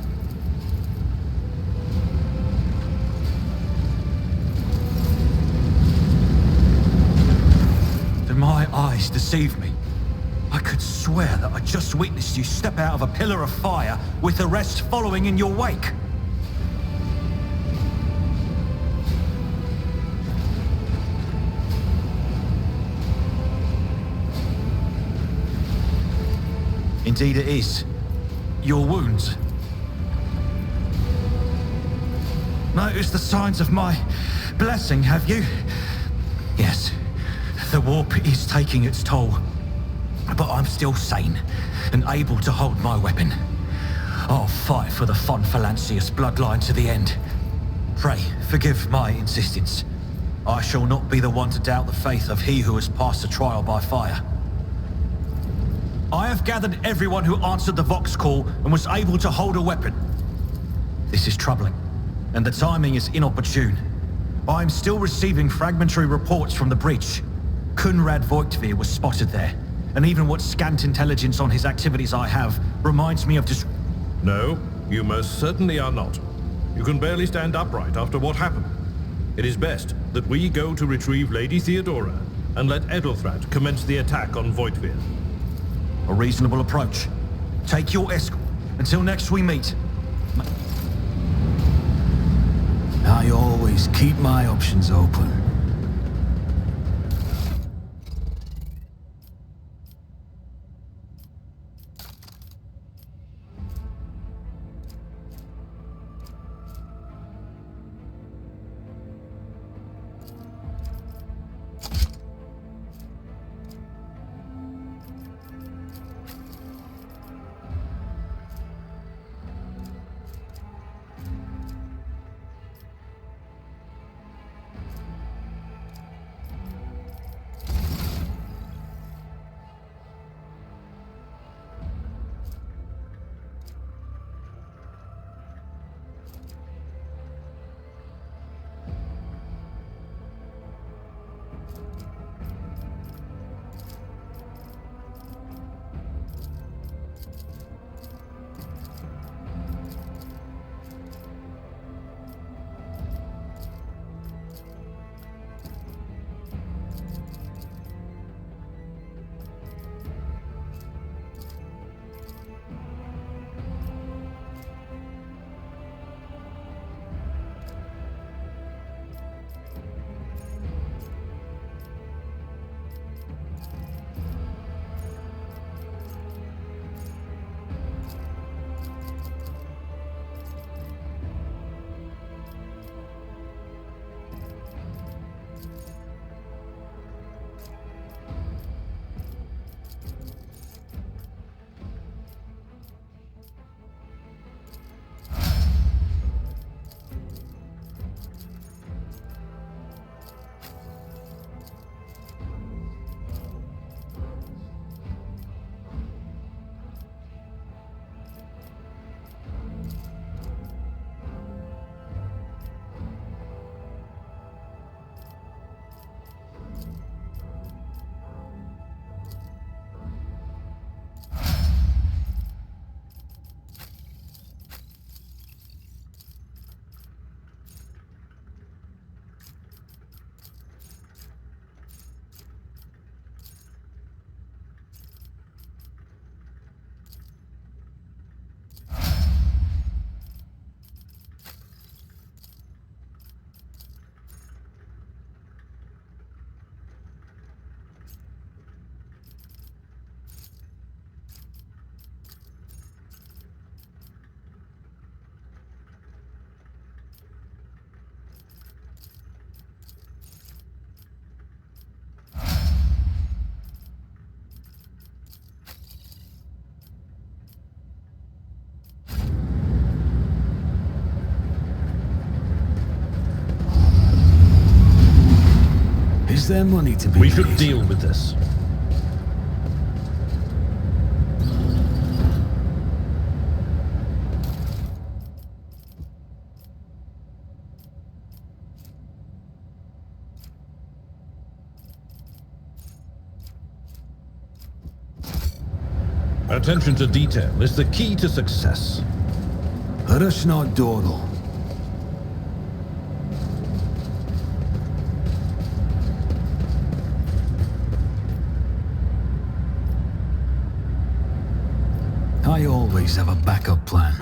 Did my eyes deceive me? I could swear that I just witnessed you step out of a pillar of fire with the rest following in your wake. Indeed it is. Your wounds. Notice the signs of my blessing, have you? Yes. The warp is taking its toll. But I'm still sane and able to hold my weapon. I'll fight for the Von Valancius bloodline to the end. Pray, forgive my insistence. I shall not be the one to doubt the faith of he who has passed the trial by fire. I have gathered everyone who answered the Vox call and was able to hold a weapon. This is troubling, and the timing is inopportune. I am still receiving fragmentary reports from the breach. Kunrad Voigtveer was spotted there, and even what scant intelligence on his activities I have reminds me of No, you most certainly are not. You can barely stand upright after what happened. It is best that we go to retrieve Lady Theodora and let Edelthrat commence the attack on Voigtveer. A reasonable approach. Take your escort. Until next we meet. I always keep my options open. Is there money to be We made? should deal with this. Attention to detail is the key to success. Rush not dawdle. I always have a backup plan.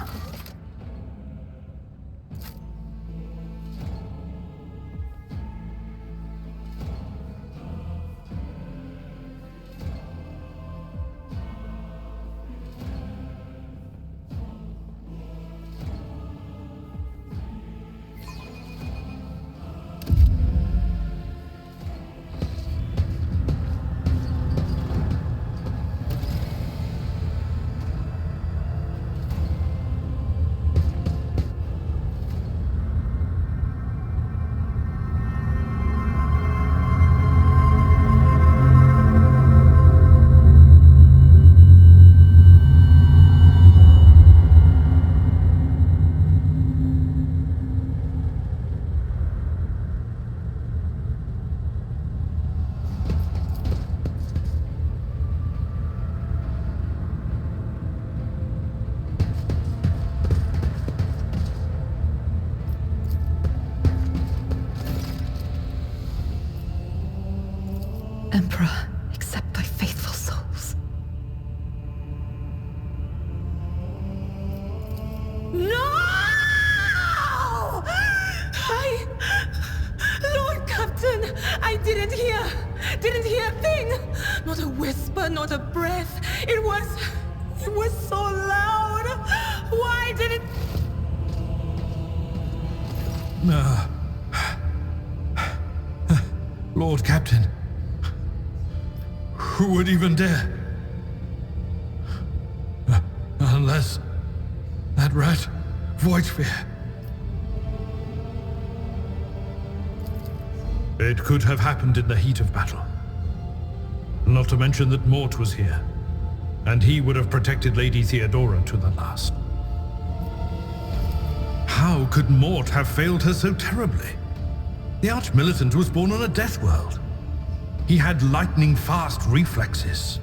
Emperor, accept thy faithful souls. No! Lord Captain, I didn't hear a thing. Not a whisper, not a breath. It was so loud. Why did it... Lord Captain. Who would even dare? Unless that rat, Voidsphere. It could have happened in the heat of battle. Not to mention that Mort was here, and he would have protected Lady Theodora to the last. How could Mort have failed her so terribly? The Arch-Militant was born on a death world. He had lightning-fast reflexes.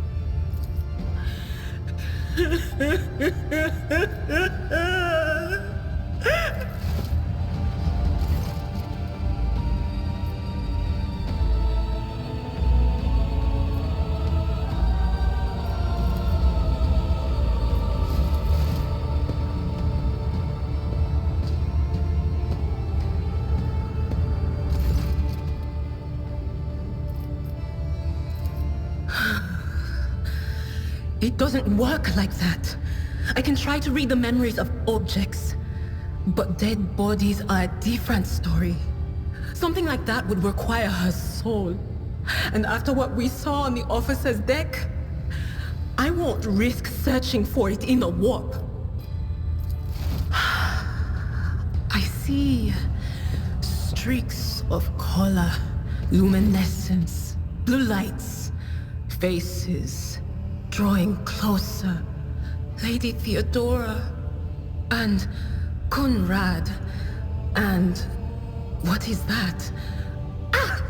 It doesn't work like that. I can try to read the memories of objects, but dead bodies are a different story. Something like that would require her soul. And after what we saw on the officer's deck, I won't risk searching for it in a warp. I see streaks of color, luminescence, blue lights, faces, drawing closer. Lady Theodora, and Conrad, and what is that? Ah!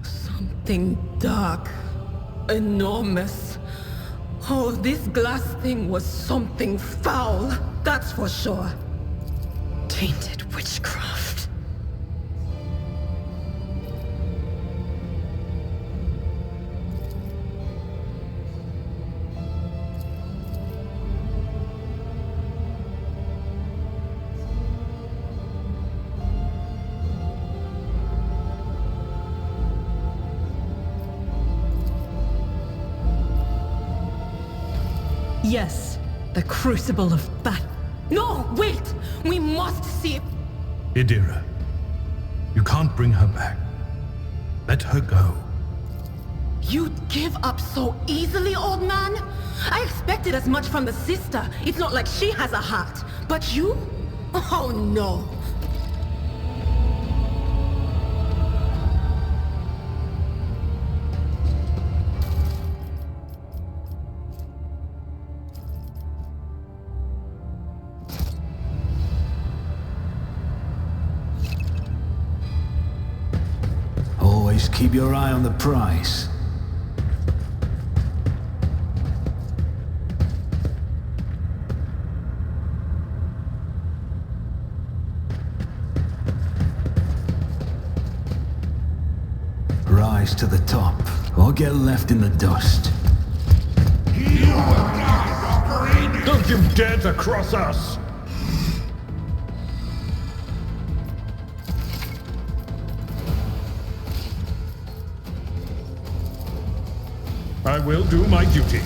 Something dark, enormous. Oh, this glass thing was something foul, that's for sure. Tainted witchcraft. Yes, the crucible of battle. No, wait! We must see... Idira, you can't bring her back. Let her go. You'd give up so easily, old man? I expected as much from the sister. It's not like she has a heart. But you? Oh no. Always keep your eye on the prize. rise to the top, or get left in the dust. Don't you dare to cross us! I will do my duty.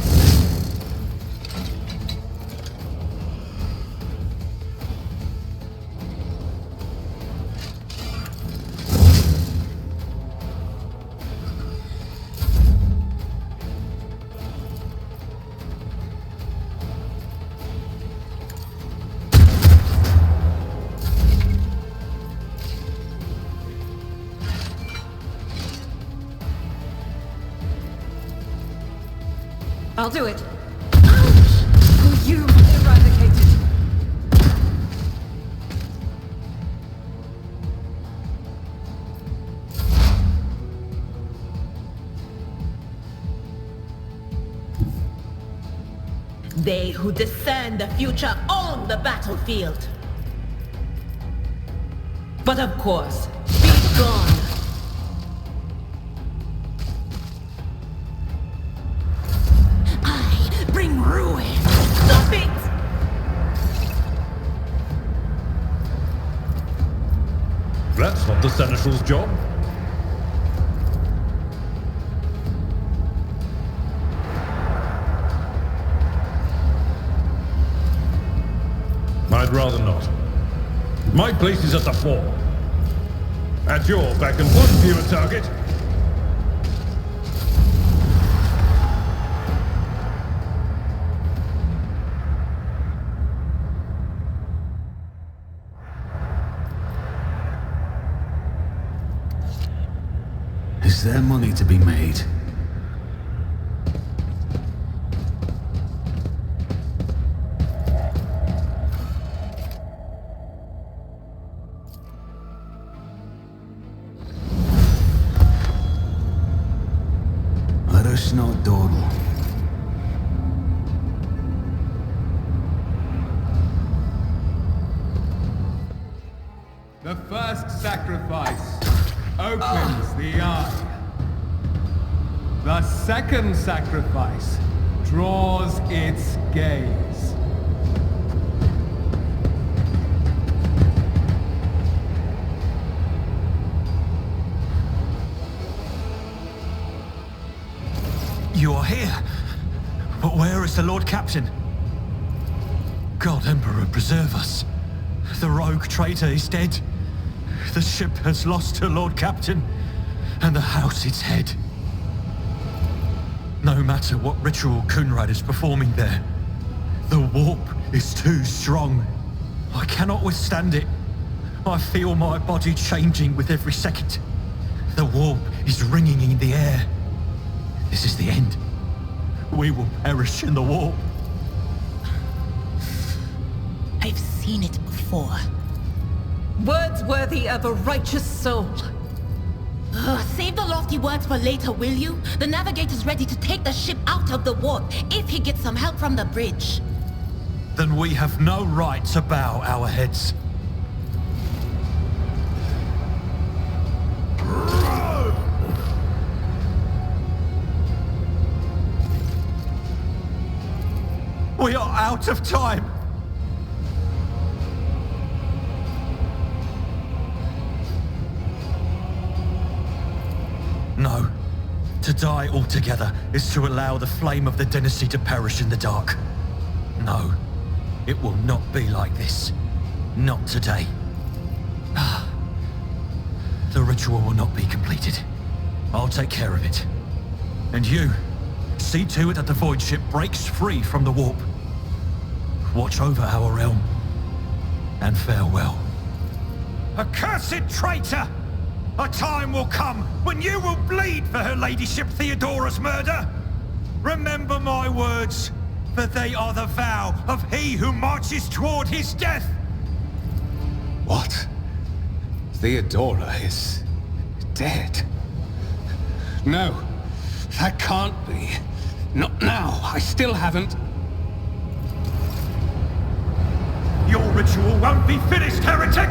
I'll do it. Ouch! You eradicated. They who discern the future own the battlefield. But of course, be gone. I bring ruin. Stop it! That's not the Seneschal's job. I'd rather not. My place is at the fore. At your back and one fewer target. Is there money to be made? Let us not dawdle. The first sacrifice opens the eye. The second sacrifice draws its gaze. You are here. But where is the Lord Captain? God Emperor preserve us. The rogue traitor is dead. The ship has lost her Lord Captain, and the house its head. No matter what ritual Kunrad is performing there, the warp is too strong. I cannot withstand it. I feel my body changing with every second. The warp is ringing in the air. This is the end. We will perish in the warp. I've seen it before. Words worthy of a righteous soul. Save the lofty words for later, will you? The navigator's ready to take the ship out of the warp if he gets some help from the bridge. Then we have no right to bow our heads. We are out of time. No. To die altogether is to allow the flame of the dynasty to perish in the dark. No. It will not be like this. Not today. The ritual will not be completed. I'll take care of it. And you, see to it that the void ship breaks free from the warp. Watch over our realm. And farewell. Accursed traitor! A time will come when you will bleed for her ladyship Theodora's murder. Remember my words, for they are the vow of he who marches toward his death. What? Theodora is dead? No, that can't be. Not now. I still haven't. Your ritual won't be finished, heretic!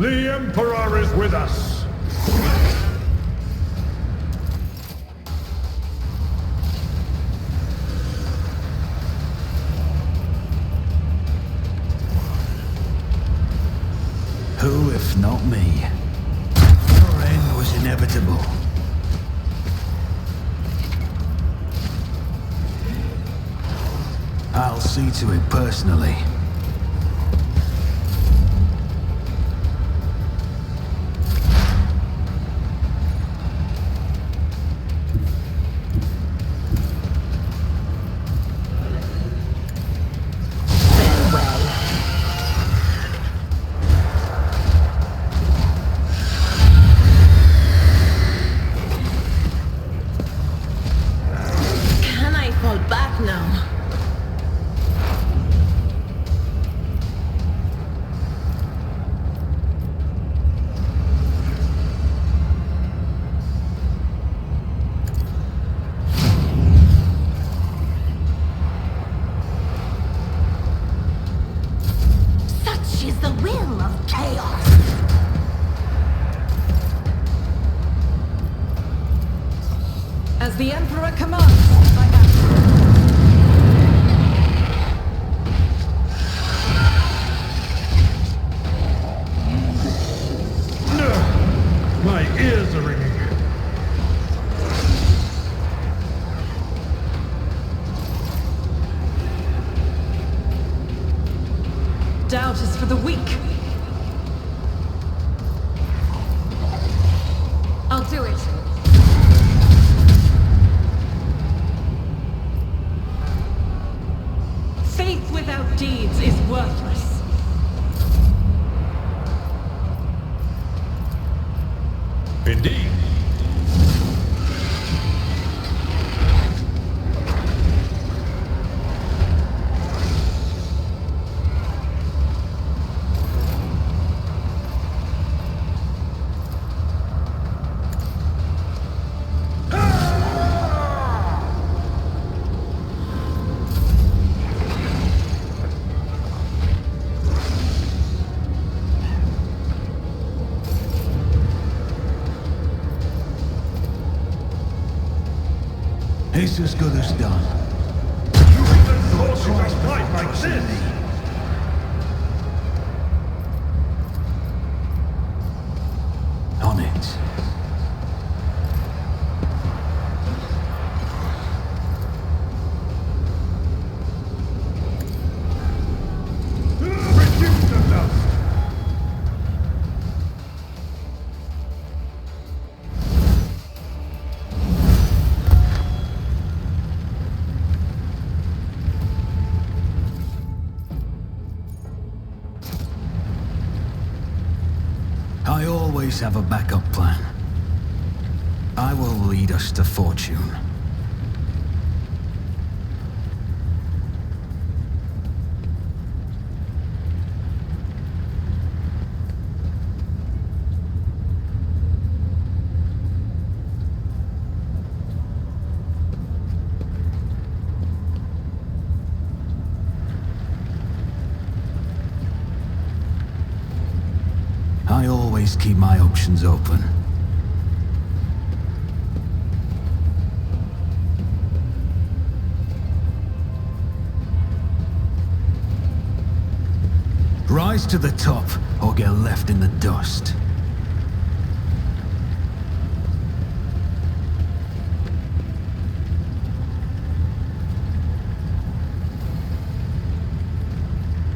The Emperor is with us! Who, if not me? Your end was inevitable. I'll see to it personally. Can I fall back now? Such is the will of chaos. As the Emperor commands, I act. My ears are ringing. Doubt is for the weak. I'll do it. Faith without deeds is worthless. Indeed. It's as good as done. You even thought you could fight like this? On it. Reduce the dust! I always have a backup plan. I will lead us to fortune. I always keep my options open. Rise to the top, or get left in the dust.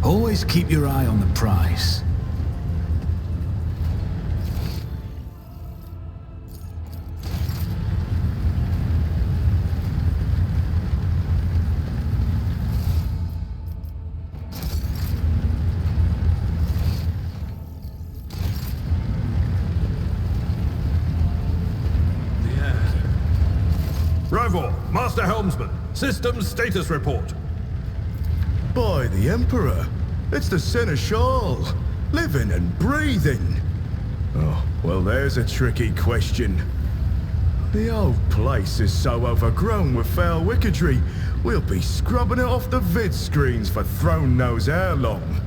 Always keep your eye on the prize. Rover, Master Helmsman, systems status report. By the Emperor, it's the Seneschal, living and breathing. Oh, well, there's a tricky question. The old place is so overgrown with foul wickedry, we'll be scrubbing it off the vid screens for throne knows how long.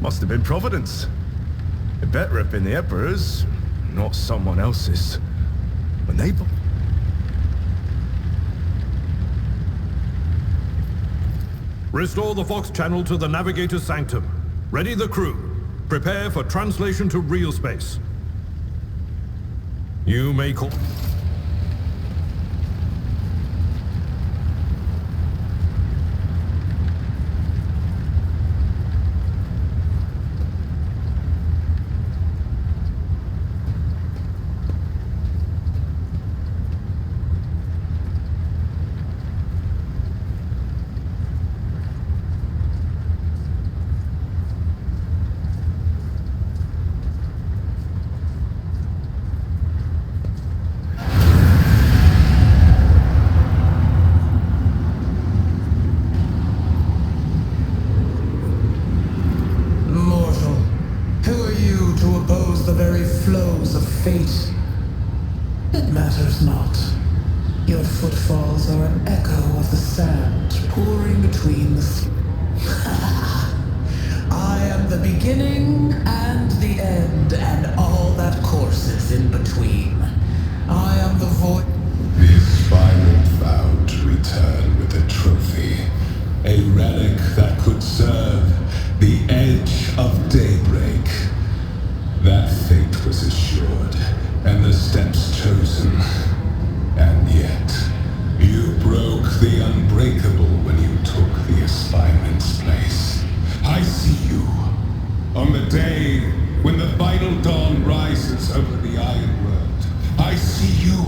Must have been Providence. It better have been the Emperor's, not someone else's. When they... Restore the Vox channel to the Navigator's Sanctum. Ready the crew. Prepare for translation to real space. You may call... Fate. It matters not. Your footfalls are an echo of the sand pouring between the... I am the beginning and the end, and all that courses in between. I am the voice... The aspirant vowed to return with a trophy. A relic that could serve the edge of daybreak. That fate was assured, and the steps chosen. And yet, you broke the unbreakable when you took the aspirant's place. I see you. On the day when the final dawn rises over the Iron World, I see you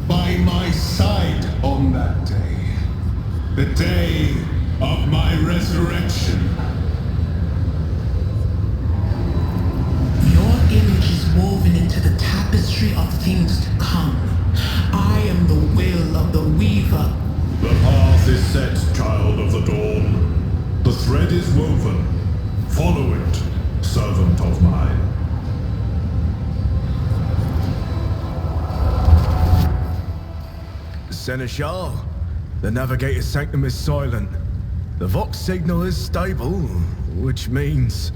by my side on that day. The day of my resurrection. Image is woven into the tapestry of things to come. I am the will of the weaver. The path is set, child of the dawn. The thread is woven. Follow it, servant of mine. Seneschal, the Navigator's Sanctum is silent. The Vox signal is stable, which means...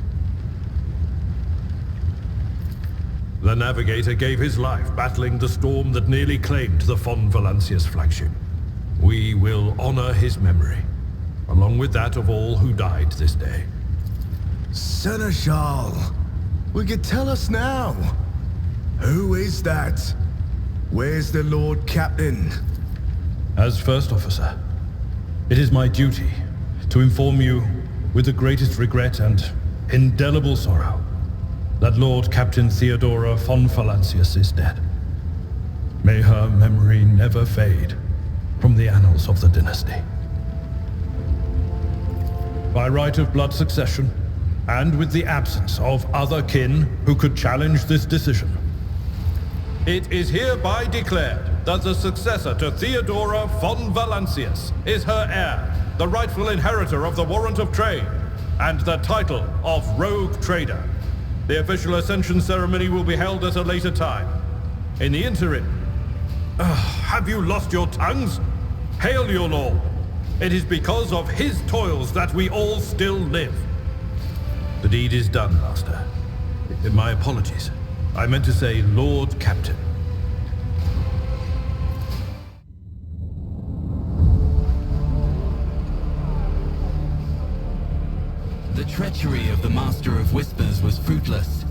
The Navigator gave his life battling the storm that nearly claimed the Von Valancius flagship. We will honor his memory, along with that of all who died this day. Seneschal, will you tell us now? Who is that? Where's the Lord Captain? As First Officer, it is my duty to inform you with the greatest regret and indelible sorrow that Lord Captain Theodora von Valancius is dead. May her memory never fade from the annals of the dynasty. By right of blood succession, and with the absence of other kin who could challenge this decision, it is hereby declared that the successor to Theodora von Valancius is her heir, the rightful inheritor of the Warrant of Trade, and the title of Rogue Trader. The official ascension ceremony will be held at a later time. In the interim, have you lost your tongues? Hail your lord. It is because of his toils that we all still live. The deed is done, Master. My apologies. I meant to say Lord Captain. The treachery of the Master of Whispers was fruitless,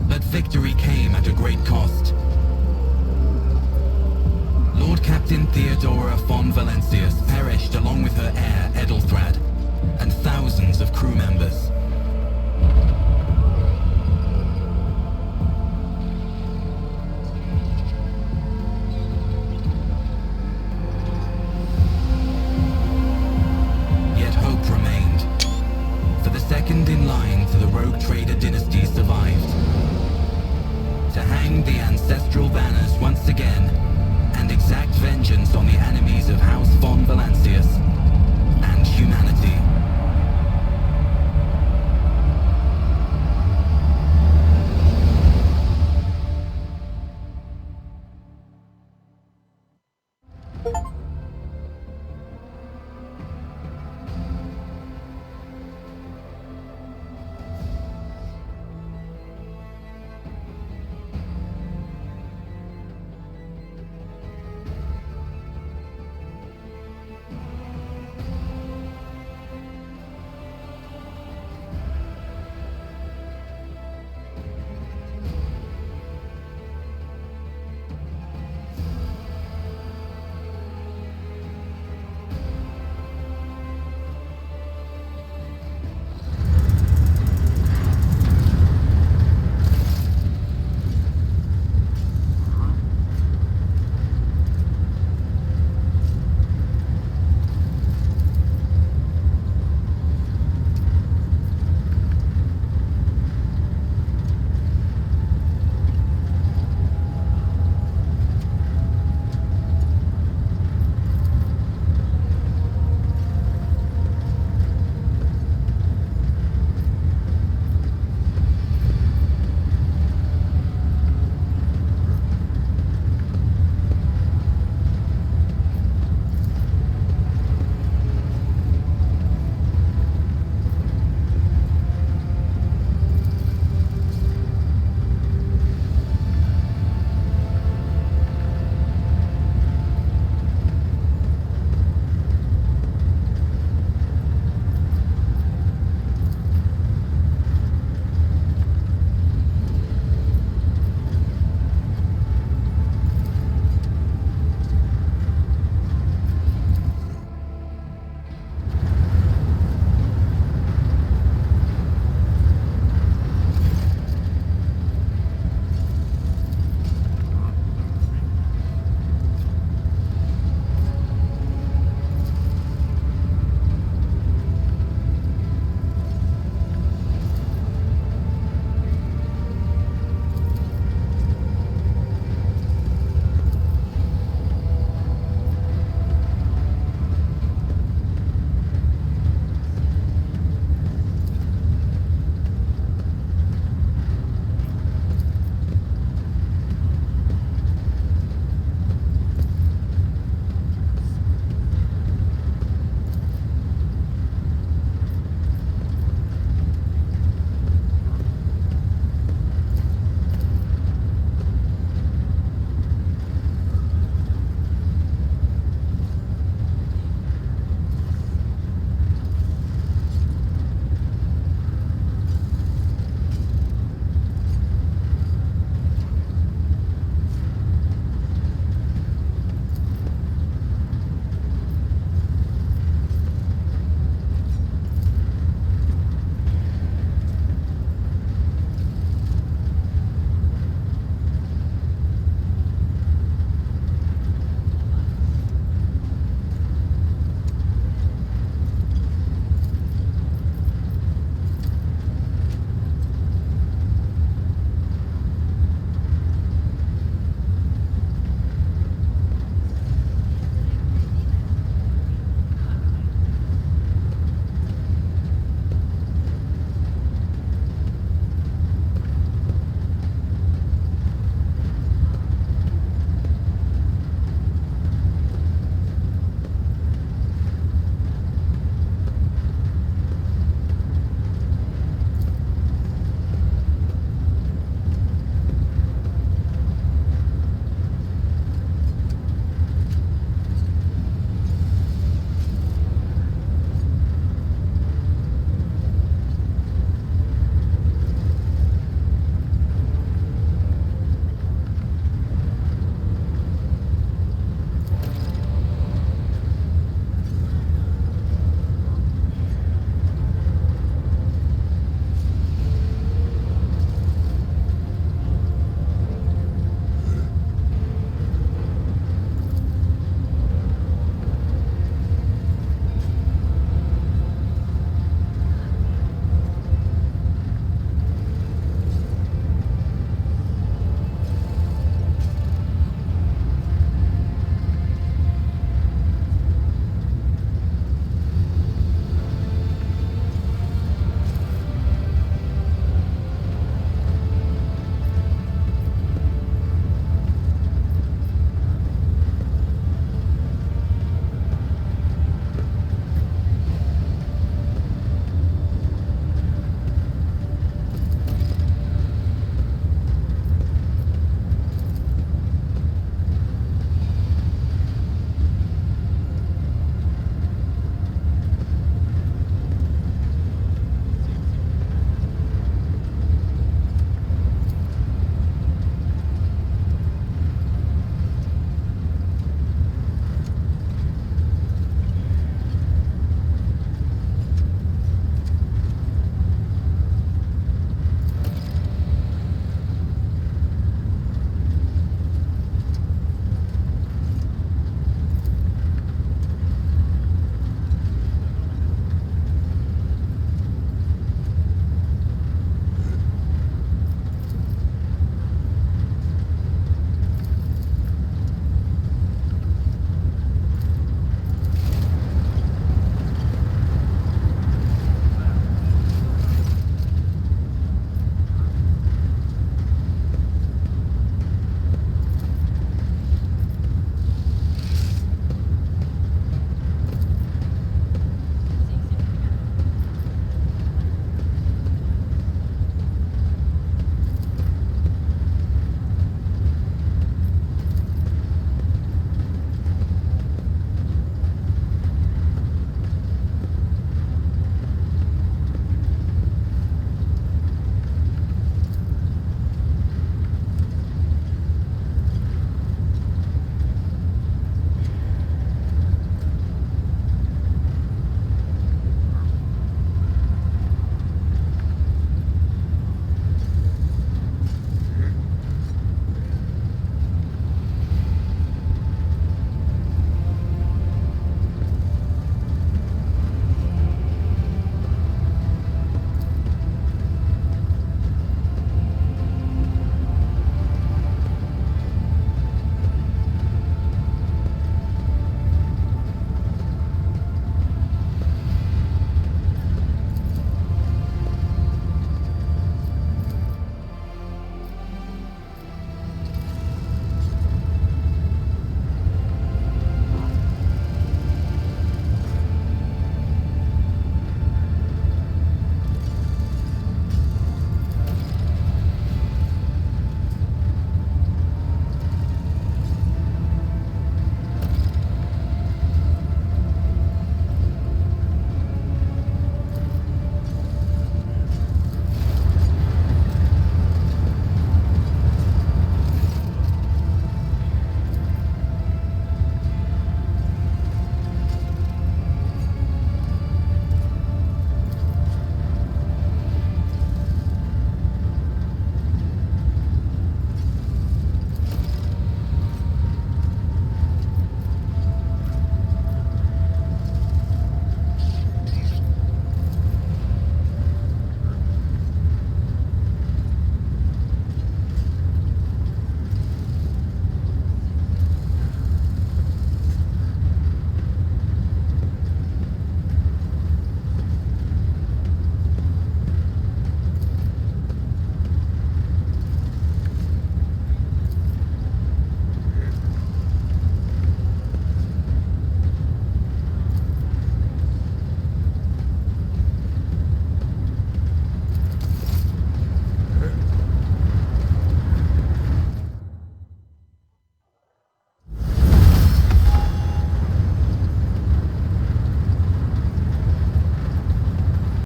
but victory came at a great cost. Lord Captain Theodora von Valancius perished along with her heir, Edelthrad, and thousands of crew members. Yet hope remained. For the second in line to the Rogue Trader dynasty survived. To hang the ancestral banners once again, and exact vengeance on the enemies of House von Valancius and humanity.